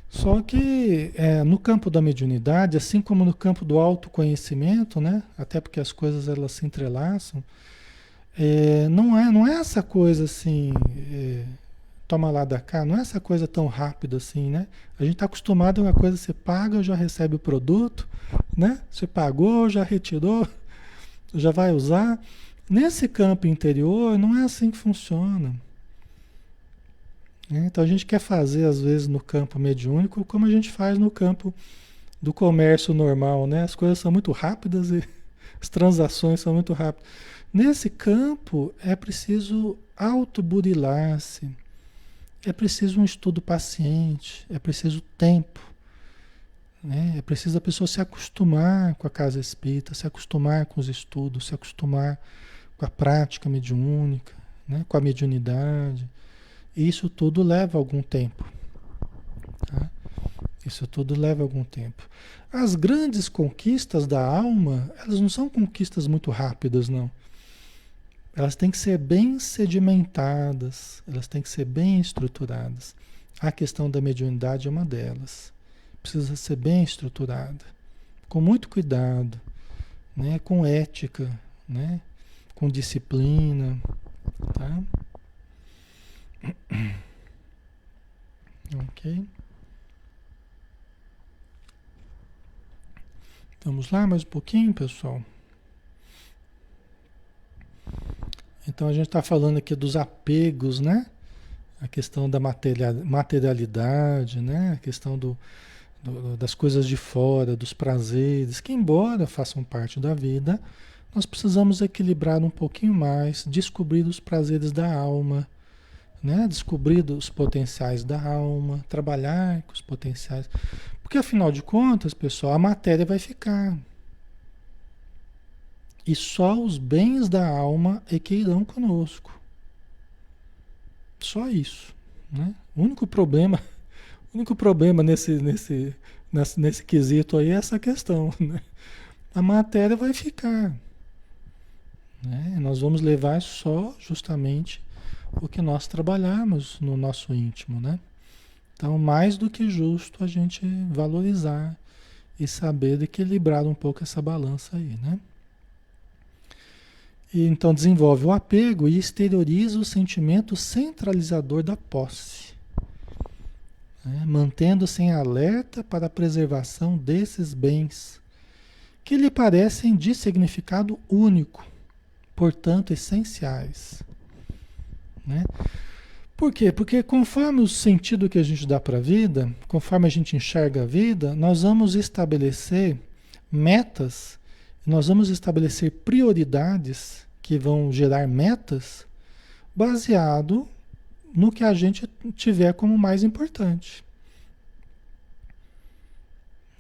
Só que no campo da mediunidade, assim como no campo do autoconhecimento, né? Até porque as coisas elas se entrelaçam, não é essa coisa assim, toma lá da cá, não é essa coisa tão rápida assim, né? A gente está acostumado com a coisa, você paga, já recebe o produto, né? Você pagou, já retirou, já vai usar. Nesse campo interior, não é assim que funciona. Então a gente quer fazer, às vezes, no campo mediúnico, como a gente faz no campo do comércio normal, né? As coisas são muito rápidas e as transações são muito rápidas. Nesse campo é preciso autoburilar-se, é preciso um estudo paciente, é preciso tempo, né? É preciso a pessoa se acostumar com a casa espírita, se acostumar com os estudos, se acostumar com a prática mediúnica, né? Com a mediunidade. Isso tudo leva algum tempo. Tá? Isso tudo leva algum tempo. As grandes conquistas da alma, elas não são conquistas muito rápidas, não. Elas têm que ser bem sedimentadas, elas têm que ser bem estruturadas. A questão da mediunidade é uma delas. Precisa ser bem estruturada, com muito cuidado, né? Com ética, né? Com disciplina, tá? Ok. Vamos lá mais um pouquinho, pessoal. Então a gente está falando aqui dos apegos, né? A questão da materialidade, né? A questão das coisas de fora, dos prazeres, que embora façam parte da vida, nós precisamos equilibrar um pouquinho mais, descobrir os prazeres da alma, né? Descobrir os potenciais da alma, trabalhar com os potenciais. Porque afinal de contas, pessoal, a matéria vai ficar. E só os bens da alma é que irão conosco. Só isso, né? O único problema nesse quesito aí é essa questão, né? A matéria vai ficar, né? Nós vamos levar só justamente o que nós trabalhamos no nosso íntimo, né? Então, mais do que justo a gente valorizar e saber equilibrar um pouco essa balança aí, né? E então desenvolve o apego e exterioriza o sentimento centralizador da posse, né? Mantendo-se em alerta para a preservação desses bens, que lhe parecem de significado único, portanto essenciais, né? Por quê? Porque conforme o sentido que a gente dá para a vida, conforme a gente enxerga a vida, nós vamos estabelecer metas, nós vamos estabelecer prioridades que vão gerar metas baseado no que a gente tiver como mais importante,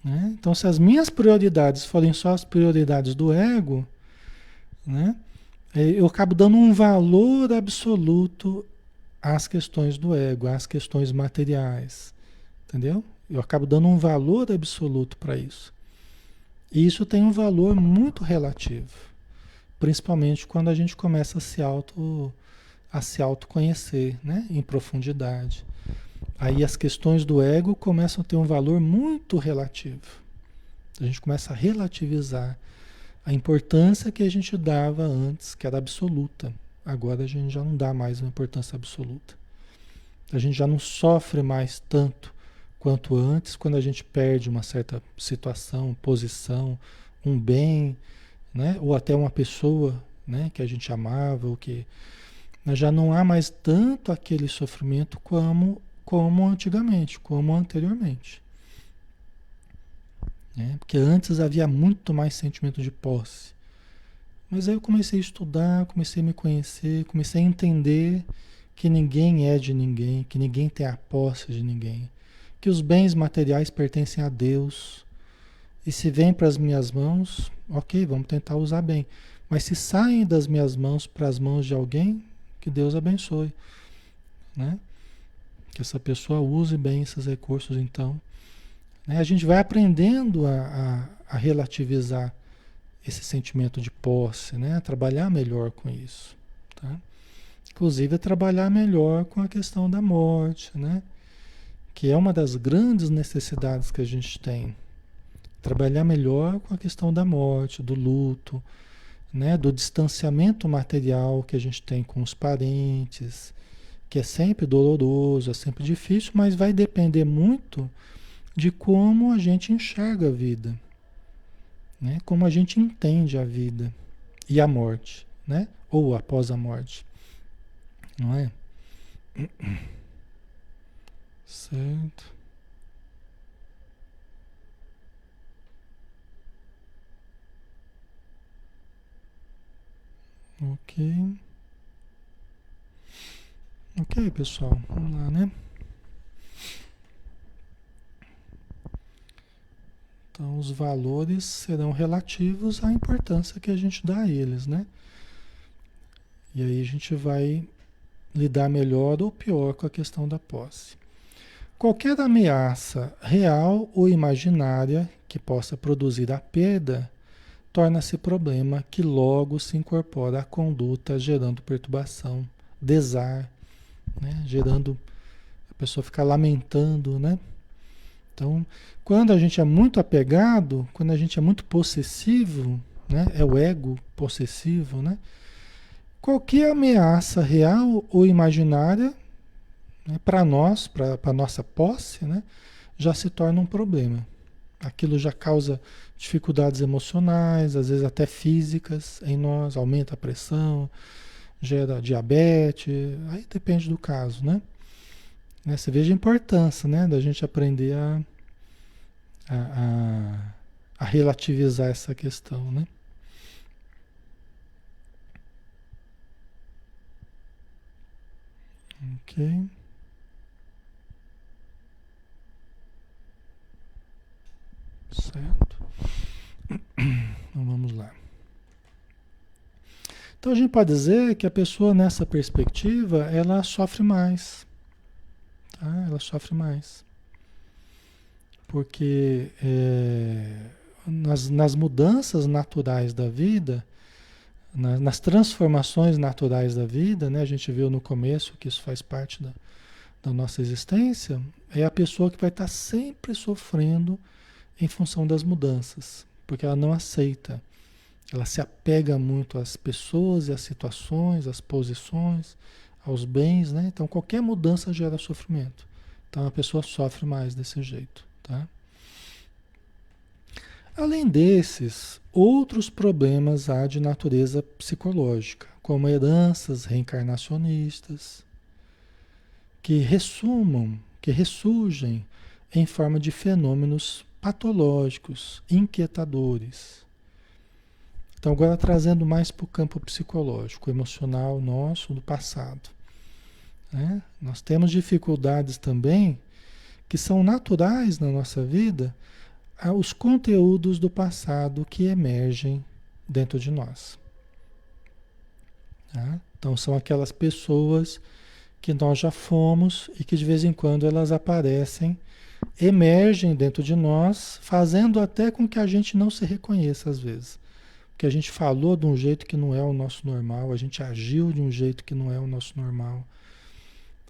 né? Então, se as minhas prioridades forem só as prioridades do ego, né, eu acabo dando um valor absoluto às questões do ego, às questões materiais, entendeu? Eu acabo dando um valor absoluto para isso. E isso tem um valor muito relativo, principalmente quando a gente começa a se autoconhecer, né, em profundidade. Aí as questões do ego começam a ter um valor muito relativo. A gente começa a relativizar a importância que a gente dava antes, que era absoluta. Agora a gente já não dá mais uma importância absoluta, A gente já não sofre mais tanto quanto antes, quando a gente perde uma certa situação, posição, um bem, né? Ou até uma pessoa, né? Que a gente amava, ou que já não há mais tanto aquele sofrimento como antigamente, como anteriormente, né? Porque antes havia muito mais sentimento de posse. Mas aí eu comecei a estudar, comecei a me conhecer, comecei a entender que ninguém é de ninguém, que ninguém tem a posse de ninguém, que os bens materiais pertencem a Deus. E se vêm para as minhas mãos, ok, vamos tentar usar bem. Mas se saem das minhas mãos para as mãos de alguém, que Deus abençoe, né? Que essa pessoa use bem esses recursos, então. Né? A gente vai aprendendo a relativizar esse sentimento de posse, né? A trabalhar melhor com isso, tá? Inclusive a trabalhar melhor com a questão da morte, né? Que é uma das grandes necessidades que a gente tem. Trabalhar melhor com a questão da morte, do luto, né? Do distanciamento material que a gente tem com os parentes, que é sempre doloroso, é sempre difícil, mas vai depender muito de como a gente enxerga a vida, né? Como a gente entende a vida e a morte, né? Ou após a morte, não é? Certo. Ok. Ok, pessoal. Vamos lá, né? Então, os valores serão relativos à importância que a gente dá a eles, né? E aí a gente vai lidar melhor ou pior com a questão da posse. Qualquer ameaça real ou imaginária que possa produzir a perda torna-se problema que logo se incorpora à conduta, gerando perturbação, desar, né? Gerando a pessoa ficar lamentando, né? Então, quando a gente é muito apegado, quando a gente é muito possessivo, né? É o ego possessivo, né? Qualquer ameaça real ou imaginária, né, para nós, para a nossa posse, né, já se torna um problema. Aquilo já causa dificuldades emocionais, às vezes até físicas em nós, aumenta a pressão, gera diabetes, aí depende do caso, né? Você veja a importância, né, da gente aprender a, a relativizar essa questão, né? Ok, certo. Então vamos lá. Então a gente pode dizer que a pessoa nessa perspectiva, ela sofre mais, tá? Ela sofre mais. Porque nas mudanças naturais da vida, nas transformações naturais da vida, né? A gente viu no começo que isso faz parte da nossa existência, é a pessoa que vai estar sempre sofrendo em função das mudanças, porque ela não aceita. Ela se apega muito às pessoas e às situações, às posições, aos bens, né? Então qualquer mudança gera sofrimento. Então a pessoa sofre mais desse jeito, tá? Além desses, outros problemas há de natureza psicológica, como heranças reencarnacionistas, que ressumam, que ressurgem em forma de fenômenos patológicos, inquietadores. Então, agora trazendo mais para o campo psicológico, emocional nosso, do passado, né? Nós temos dificuldades também que são naturais na nossa vida, os conteúdos do passado que emergem dentro de nós. Tá? Então, são aquelas pessoas que nós já fomos e que de vez em quando elas aparecem, emergem dentro de nós, fazendo até com que a gente não se reconheça às vezes. Porque a gente falou de um jeito que não é o nosso normal, a gente agiu de um jeito que não é o nosso normal,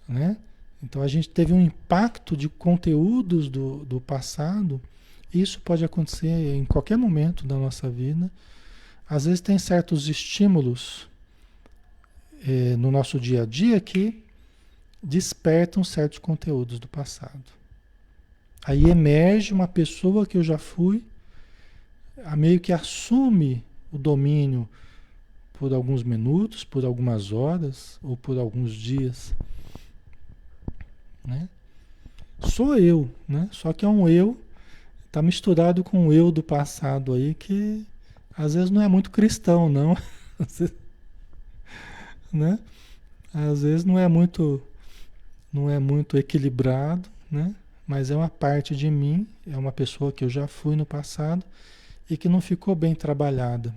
né? Então a gente teve um impacto de conteúdos do passado. Isso pode acontecer em qualquer momento da nossa vida. Às vezes tem certos estímulos no nosso dia a dia que despertam certos conteúdos do passado. Aí emerge uma pessoa que eu já fui, meio que assume o domínio por alguns minutos, por algumas horas ou por alguns dias, né? Sou eu, né? Só que é um eu, tá misturado com o eu do passado aí que às vezes não é muito cristão, não, né? Às vezes não é muito equilibrado, né? Mas é uma parte de mim, é uma pessoa que eu já fui no passado e que não ficou bem trabalhada.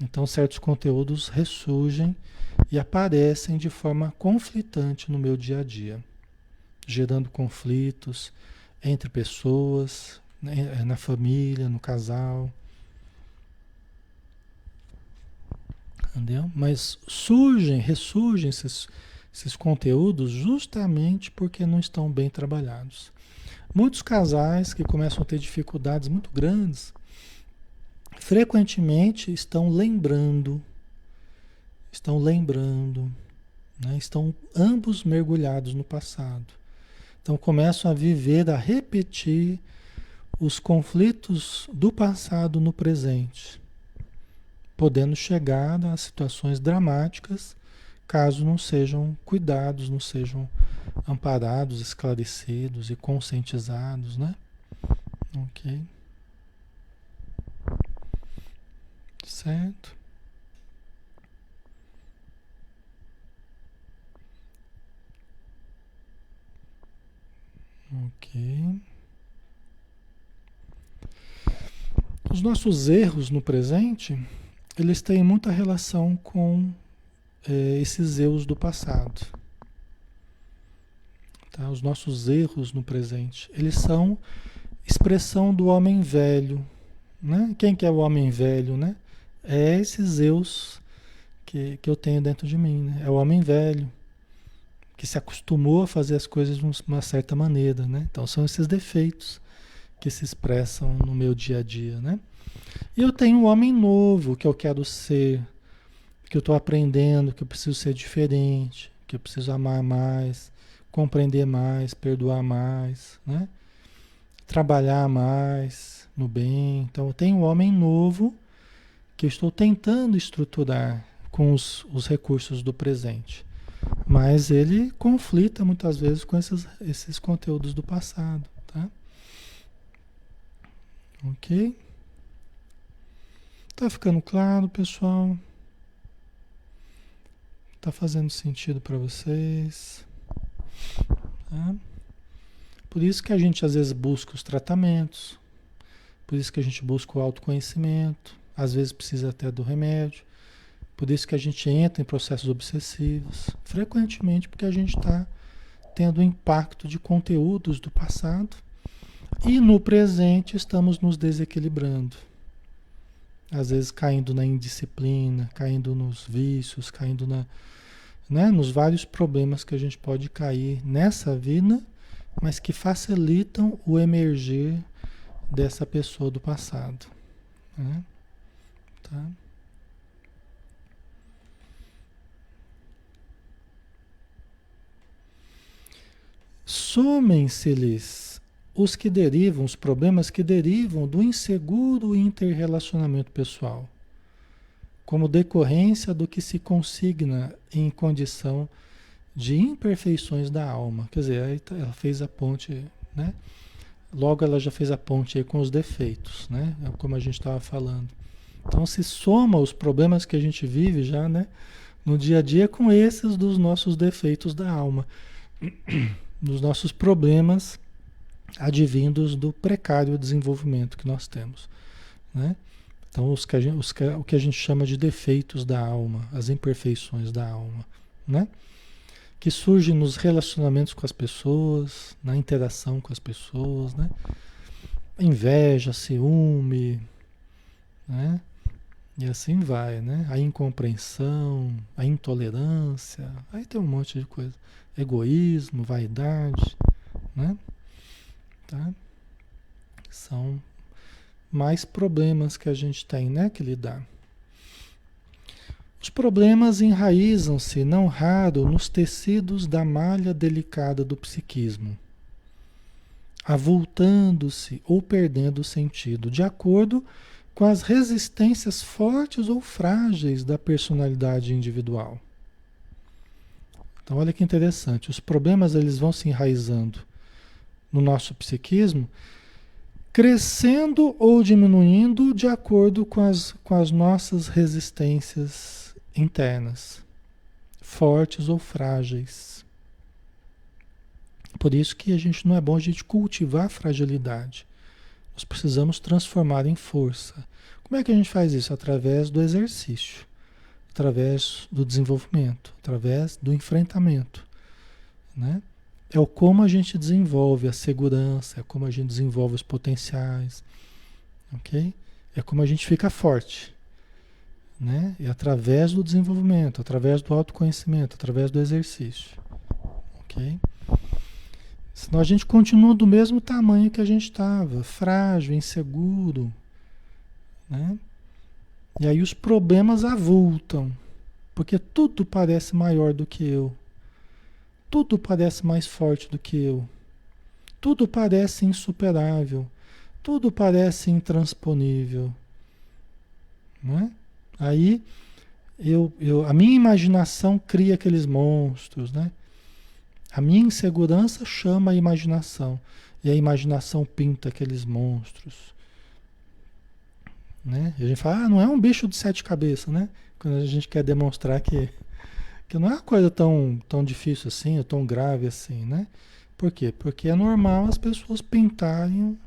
Então certos conteúdos ressurgem e aparecem de forma conflitante no meu dia a dia, gerando conflitos entre pessoas, né, na família, no casal, entendeu? Mas ressurgem esses conteúdos justamente porque não estão bem trabalhados. Muitos casais que começam a ter dificuldades muito grandes, frequentemente estão lembrando, né? Estão ambos mergulhados no passado. Então começam a viver, a repetir os conflitos do passado no presente, podendo chegar a situações dramáticas caso não sejam cuidados, não sejam amparados, esclarecidos e conscientizados, né? Ok, certo? Ok. Os nossos erros no presente, eles têm muita relação com esses erros do passado. Tá? Os nossos erros no presente, eles são expressão do homem velho, né? Quem que é o homem velho, né? É esses eus que eu tenho dentro de mim, né? É o homem velho que se acostumou a fazer as coisas de uma certa maneira, né? Então são esses defeitos que se expressam no meu dia a dia, né? E eu tenho um homem novo que eu quero ser, que eu estou aprendendo, que eu preciso ser diferente, que eu preciso amar mais, compreender mais, perdoar mais, né? Trabalhar mais no bem. Então eu tenho um homem novo que eu estou tentando estruturar com os recursos do presente. Mas ele conflita muitas vezes com esses conteúdos do passado, tá? Ok? Tá ficando claro, pessoal? Tá fazendo sentido para vocês? Tá? Por isso que a gente às vezes busca os tratamentos, por isso que a gente busca o autoconhecimento, às vezes precisa até do remédio, por isso que a gente entra em processos obsessivos, frequentemente porque a gente está tendo impacto de conteúdos do passado e no presente estamos nos desequilibrando. Às vezes caindo na indisciplina, caindo nos vícios, caindo né, nos vários problemas que a gente pode cair nessa vida, mas que facilitam o emergir dessa pessoa do passado, né? Tá? Somem-se-lhes os problemas que derivam do inseguro interrelacionamento pessoal, como decorrência do que se consigna em condição de imperfeições da alma. Quer dizer, aí ela fez a ponte, né? Logo ela já fez a ponte aí com os defeitos, né? É como a gente estava falando. Então se soma os problemas que a gente vive já, né? No dia a dia com esses dos nossos defeitos da alma, dos nossos problemas advindos do precário desenvolvimento que nós temos, né? Então o que a gente chama de defeitos da alma, as imperfeições da alma, né? Que surgem nos relacionamentos com as pessoas, na interação com as pessoas, né? Inveja, ciúme, né? E assim vai, né? A incompreensão, a intolerância, aí tem um monte de coisa. Egoísmo, vaidade, né? Tá? São mais problemas que a gente tem, né? Que lidar. Os problemas enraizam-se, não raro, nos tecidos da malha delicada do psiquismo, avultando-se ou perdendo o sentido, de acordo com as resistências fortes ou frágeis da personalidade individual. Então, olha que interessante, os problemas eles vão se enraizando no nosso psiquismo, crescendo ou diminuindo de acordo com as nossas resistências internas, fortes ou frágeis. Por isso que não é bom a gente cultivar a fragilidade. Nós precisamos transformar em força. Como é que a gente faz isso? Através do exercício, através do desenvolvimento, através do enfrentamento, né? É o como a gente desenvolve a segurança, é como a gente desenvolve os potenciais, ok? É como a gente fica forte, né? É através do desenvolvimento, através do autoconhecimento, através do exercício, ok? Senão a gente continua do mesmo tamanho que a gente estava, frágil, inseguro, né? E aí os problemas avultam, porque tudo parece maior do que eu. Tudo parece mais forte do que eu. Tudo parece insuperável. Tudo parece intransponível. Não é? Aí a minha imaginação cria aqueles monstros, né? A minha insegurança chama a imaginação. E a imaginação pinta aqueles monstros. Né? E a gente fala, não é um bicho de 7 cabeças, né? Quando a gente quer demonstrar que não é uma coisa tão difícil assim, ou tão grave assim, né? Por quê? Porque é normal as pessoas pintarem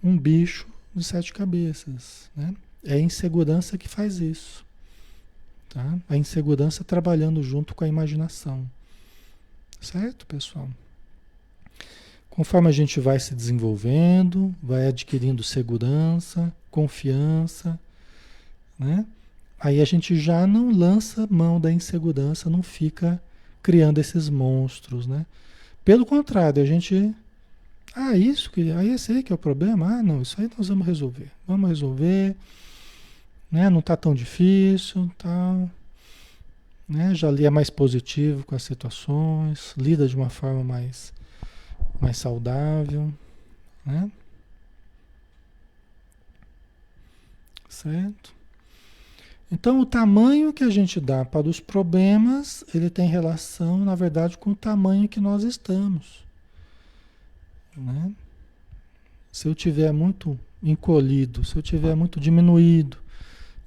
um bicho de 7 cabeças, né? É a insegurança que faz isso, tá? A insegurança trabalhando junto com a imaginação. Certo, pessoal? Conforme a gente vai se desenvolvendo, vai adquirindo segurança, confiança, né? Aí a gente já não lança mão da insegurança, não fica criando esses monstros, né? Pelo contrário, a gente... esse aí que é o problema? Ah, não, isso aí nós vamos resolver. Vamos resolver, né? Não está tão difícil, tal, né? Já é mais positivo com as situações, lida de uma forma mais saudável, né? Certo? Então, o tamanho que a gente dá para os problemas, ele tem relação, na verdade, com o tamanho que nós estamos, né? Se eu tiver muito encolhido, se eu tiver muito diminuído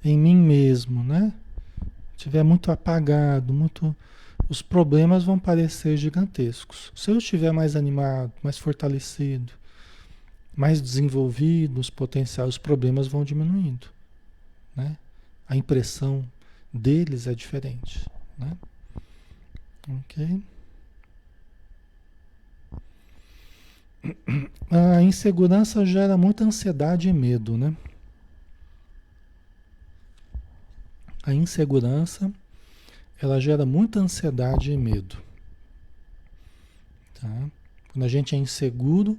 em mim mesmo, né? Tiver muito apagado, os problemas vão parecer gigantescos. Se eu estiver mais animado, mais fortalecido, mais desenvolvido, os potenciais, os problemas vão diminuindo, né? A impressão deles é diferente, né? Ok? A insegurança gera muita ansiedade e medo, né? A insegurança, ela gera muita ansiedade e medo, tá? Quando a gente é inseguro,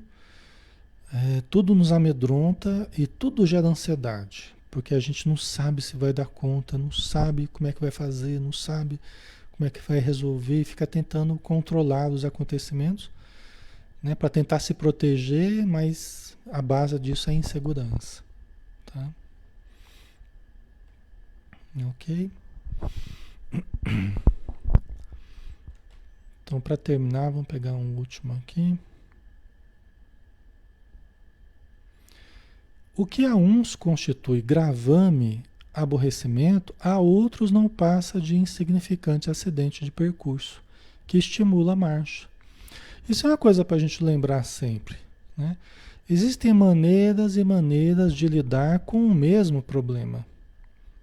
tudo nos amedronta e tudo gera ansiedade. Porque a gente não sabe se vai dar conta, não sabe como é que vai fazer, não sabe como é que vai resolver e fica tentando controlar os acontecimentos, né, para tentar se proteger, mas a base disso é a insegurança, tá? Ok? Então, para terminar, vamos pegar um último aqui. O que a uns constitui gravame, aborrecimento, a outros não passa de insignificante acidente de percurso, que estimula a marcha. Isso é uma coisa para a gente lembrar sempre, né? Existem maneiras e maneiras de lidar com o mesmo problema.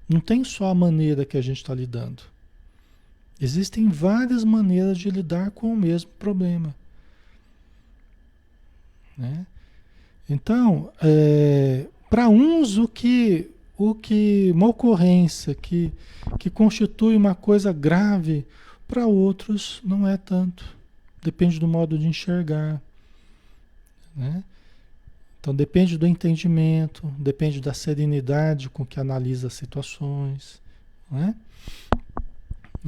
Não tem só a maneira que a gente está lidando. Existem várias maneiras de lidar com o mesmo problema, né? Então, para uns uma ocorrência que constitui uma coisa grave, para outros não é tanto. Depende do modo de enxergar, né? Então depende do entendimento, depende da serenidade com que analisa as situações, né?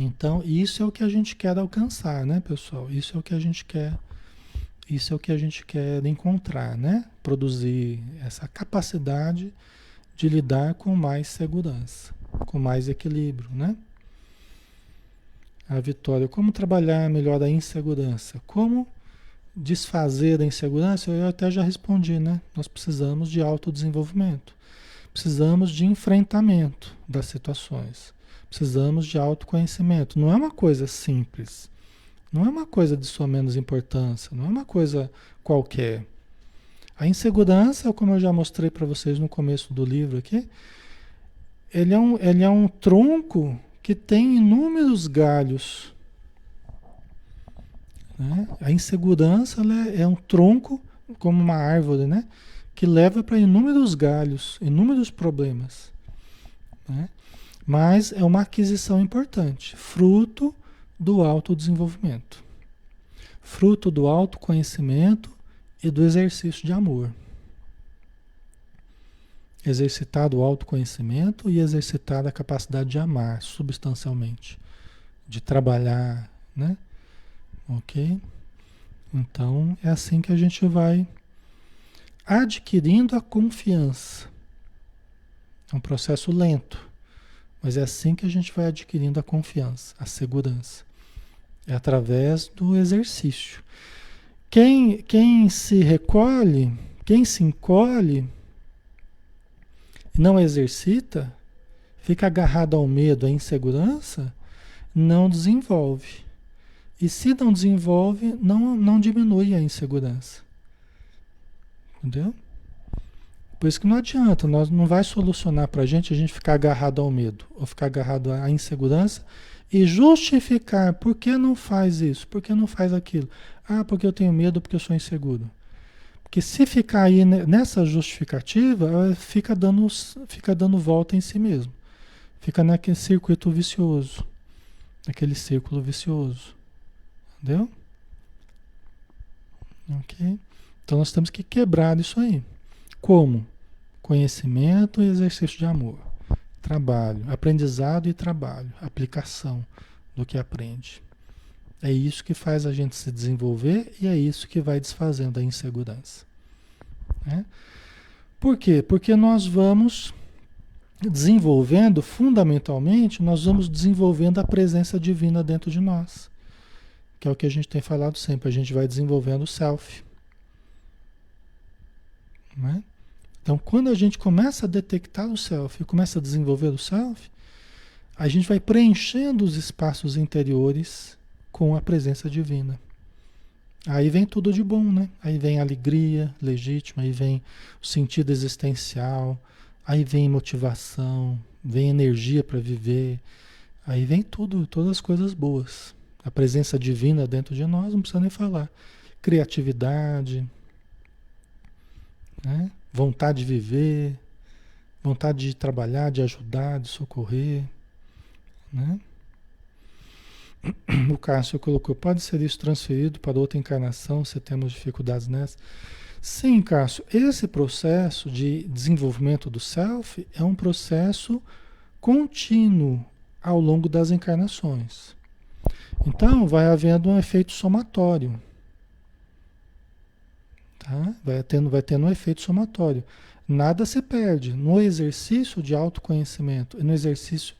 Então, isso é o que a gente quer alcançar, né, pessoal? Isso é o que a gente quer, isso é o que a gente quer encontrar, né? Produzir essa capacidade de lidar com mais segurança, com mais equilíbrio, né? A Vitória, como trabalhar melhor a insegurança? Como desfazer a insegurança? Eu até já respondi, né? Nós precisamos de autodesenvolvimento. Precisamos de enfrentamento das situações. Precisamos de autoconhecimento. Não é uma coisa simples. Não é uma coisa de sua menos importância. Não é uma coisa qualquer. A insegurança, como eu já mostrei para vocês no começo do livro aqui, ele é um tronco que tem inúmeros galhos. Né? A insegurança ela é um tronco, como uma árvore, né? Que leva para inúmeros galhos, inúmeros problemas. Né? Mas é uma aquisição importante, fruto do autodesenvolvimento, fruto do autoconhecimento e do exercício de amor. Exercitar o autoconhecimento e exercitar a capacidade de amar substancialmente, de trabalhar, né? Ok? Então é assim que a gente vai adquirindo a confiança. É um processo lento, mas é assim que a gente vai adquirindo a confiança, a segurança. É através do exercício. Quem se recolhe, quem se encolhe, não exercita, fica agarrado ao medo, à insegurança, não desenvolve. E se não desenvolve, não diminui a insegurança. Entendeu? Por isso que não adianta, nós não vai solucionar para a gente ficar agarrado ao medo, ou ficar agarrado à insegurança e justificar por que não faz isso, por que não faz aquilo. Ah, porque eu tenho medo, porque eu sou inseguro. Porque se ficar aí nessa justificativa, ela fica dando volta em si mesmo. Fica naquele circuito vicioso, naquele círculo vicioso. Entendeu? Ok? Então nós temos que quebrar isso aí. Como? Conhecimento e exercício de amor. Trabalho, aprendizado e trabalho, aplicação do que aprende. É isso que faz a gente se desenvolver e é isso que vai desfazendo a insegurança. Né? Por quê? Porque nós vamos desenvolvendo, fundamentalmente, nós vamos desenvolvendo a presença divina dentro de nós. Que é o que a gente tem falado sempre, a gente vai desenvolvendo o self. Né? Então, quando a gente começa a detectar o self e começa a desenvolver o self, a gente vai preenchendo os espaços interiores com a presença divina. Aí vem tudo de bom, né? Aí vem a alegria legítima, aí vem o sentido existencial, aí vem motivação, vem energia para viver, aí vem tudo, todas as coisas boas. A presença divina dentro de nós, não precisa nem falar. Criatividade, né? Vontade de viver, vontade de trabalhar, de ajudar, de socorrer, né? O Cássio colocou, pode ser isso transferido para outra encarnação se temos dificuldades nessa? Sim, Cássio, esse processo de desenvolvimento do self é um processo contínuo ao longo das encarnações. Então, vai havendo um efeito somatório. Tá? Vai tendo um efeito somatório. Nada se perde no exercício de autoconhecimento, no exercício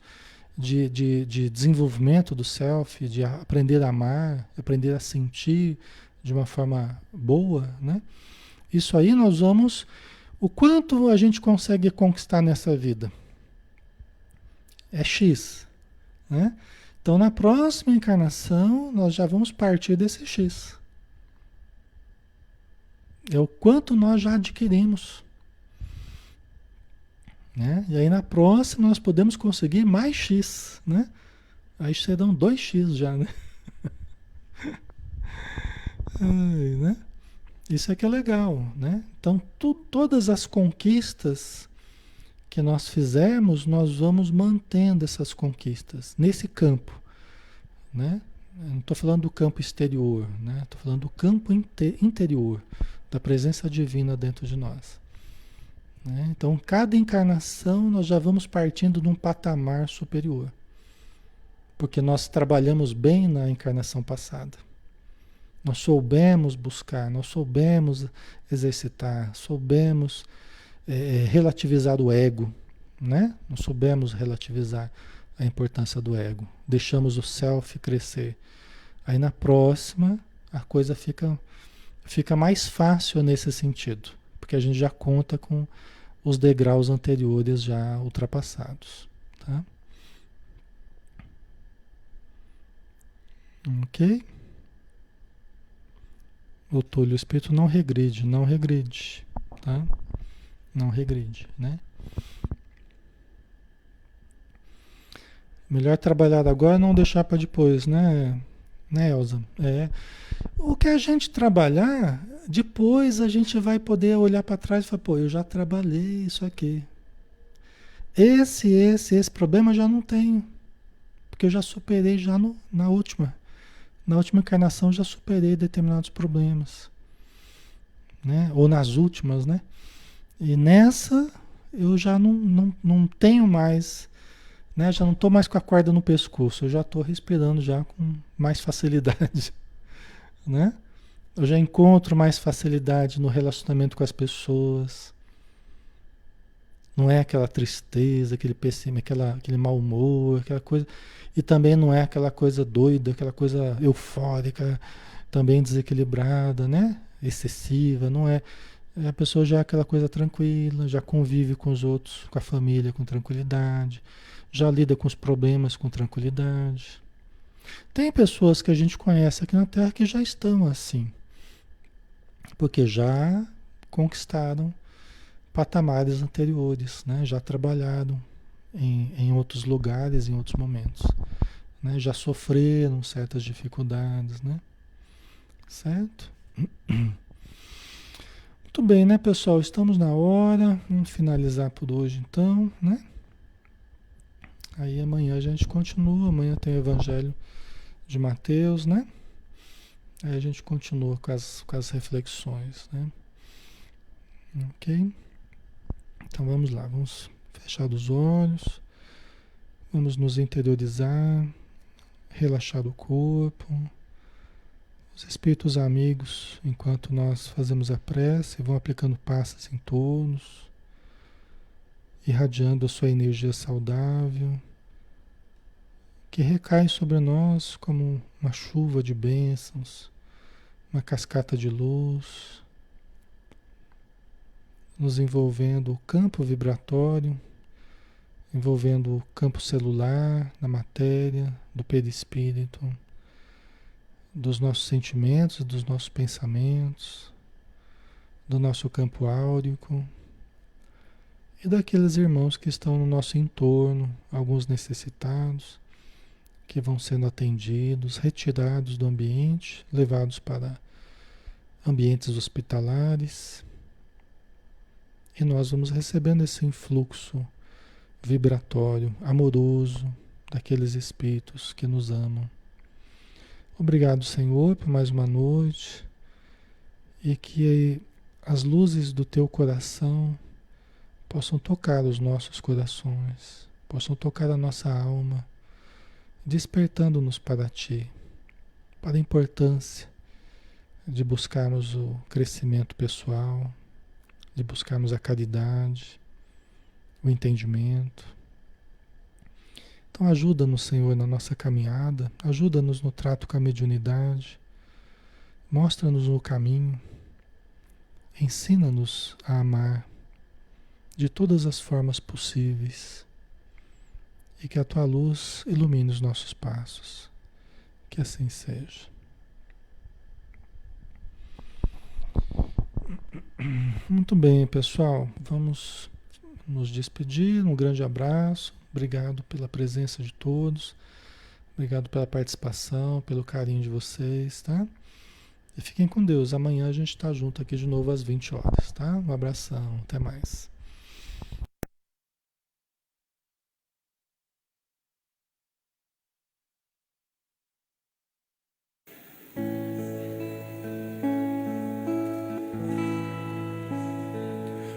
de desenvolvimento do self, de aprender a amar, aprender a sentir de uma forma boa, né? Isso aí nós vamos... O quanto a gente consegue conquistar nessa vida? É X, né? Então, na próxima encarnação, nós já vamos partir desse X. É o quanto nós já adquirimos. Né? E aí na próxima nós podemos conseguir mais X, né? Aí serão 2x já, né? Ai, né? Isso é que é legal, né? Então todas as conquistas que nós fizermos, nós vamos mantendo essas conquistas nesse campo, né? Eu não estou falando do campo exterior, né? Estou falando do campo interior, da presença divina dentro de nós. Né? Então, cada encarnação nós já vamos partindo de um patamar superior. porque nós trabalhamos bem na encarnação passada. Nós soubemos buscar, nós soubemos exercitar, soubemos relativizar o ego, né? Nós soubemos relativizar a importância do ego. Deixamos o self crescer. Aí na próxima a coisa fica mais fácil nesse sentido, porque a gente já conta com os degraus anteriores já ultrapassados, tá? Ok? O Túlio, o espírito não regride, não regride, tá? Não regride, né? Melhor trabalhar agora e não deixar para depois, né, Elza? O que a gente trabalhar, depois a gente vai poder olhar para trás e falar, pô, eu já trabalhei isso aqui. Esse problema eu já não tenho, porque eu já superei já na última. Na última encarnação eu já superei determinados problemas, né? Ou nas últimas, né? E nessa eu já não tenho mais, né? Já não estou mais com a corda no pescoço, eu já estou respirando já com mais facilidade, né? Eu já encontro mais facilidade no relacionamento com as pessoas. Não é aquela tristeza, aquele pessimismo, aquele mau humor, aquela coisa. E também não é aquela coisa doida, aquela coisa eufórica, também desequilibrada, né? Excessiva, não é. A pessoa já é aquela coisa tranquila, já convive com os outros, com a família com tranquilidade, já lida com os problemas com tranquilidade. Tem pessoas que a gente conhece aqui na Terra que já estão assim, porque já conquistaram patamares anteriores, né? Já trabalharam em outros lugares, em outros momentos, né? Já sofreram certas dificuldades, né? Certo? Muito bem, né, pessoal? Estamos na hora. Vamos finalizar por hoje, então, né? Aí amanhã a gente continua. Amanhã tem o Evangelho de Mateus, né? Aí a gente continua com as reflexões, né? Ok? Então vamos lá, vamos fechar os olhos, vamos nos interiorizar, relaxar o corpo, os espíritos amigos, enquanto nós fazemos a prece, vão aplicando passes em tornos, irradiando a sua energia saudável, que recai sobre nós como uma chuva de bênçãos, uma cascata de luz, nos envolvendo o campo vibratório, envolvendo o campo celular, da matéria, do perispírito, dos nossos sentimentos, dos nossos pensamentos, do nosso campo áurico e daqueles irmãos que estão no nosso entorno, alguns necessitados, que vão sendo atendidos, retirados do ambiente, levados para ambientes hospitalares. E nós vamos recebendo esse influxo vibratório, amoroso, daqueles espíritos que nos amam. Obrigado, Senhor, por mais uma noite e que as luzes do teu coração possam tocar os nossos corações, possam tocar a nossa alma, despertando-nos para ti, para a importância de buscarmos o crescimento pessoal, de buscarmos a caridade, o entendimento. Então ajuda-nos, Senhor, na nossa caminhada, ajuda-nos no trato com a mediunidade, mostra-nos o caminho, ensina-nos a amar de todas as formas possíveis e que a tua luz ilumine os nossos passos. Que assim seja. Muito bem, pessoal, vamos nos despedir. Um grande abraço. Obrigado pela presença de todos. Obrigado pela participação, pelo carinho de vocês, tá? E fiquem com Deus. Amanhã a gente está junto aqui de novo às 20 horas, tá? Um abração. Até mais.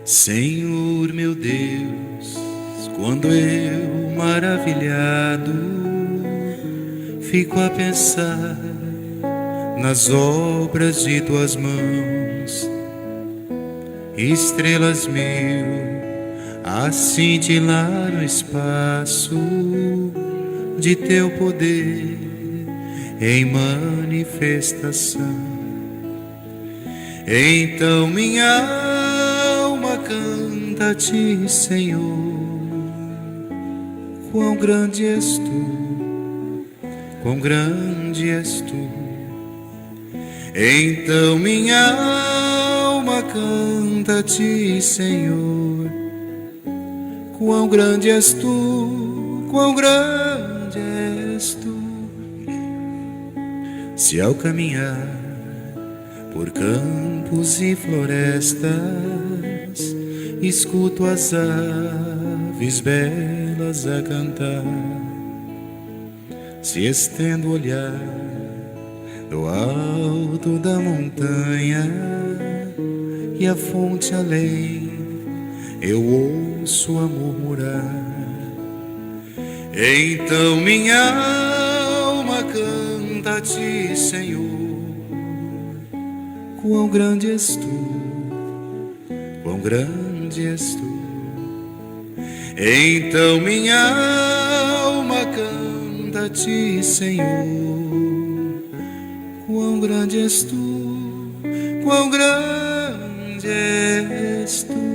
Senhor meu Deus, quando eu maravilhado fico a pensar nas obras de tuas mãos, estrelas mil a cintilar no espaço de teu poder em manifestação. Então minha alma canta a ti, Senhor. Quão grande és tu, quão grande és tu. Então minha alma canta a ti, Senhor. Quão grande és tu, quão grande és tu. Se ao caminhar por campos e florestas, escuto as aves belas a cantar, se estendo o olhar do alto da montanha e a fonte além, eu ouço a murmurar. Então minha alma canta a ti, Senhor. Quão grande és tu, quão grande és tu. Então minha alma canta a ti, Senhor. Quão grande és tu, quão grande és tu.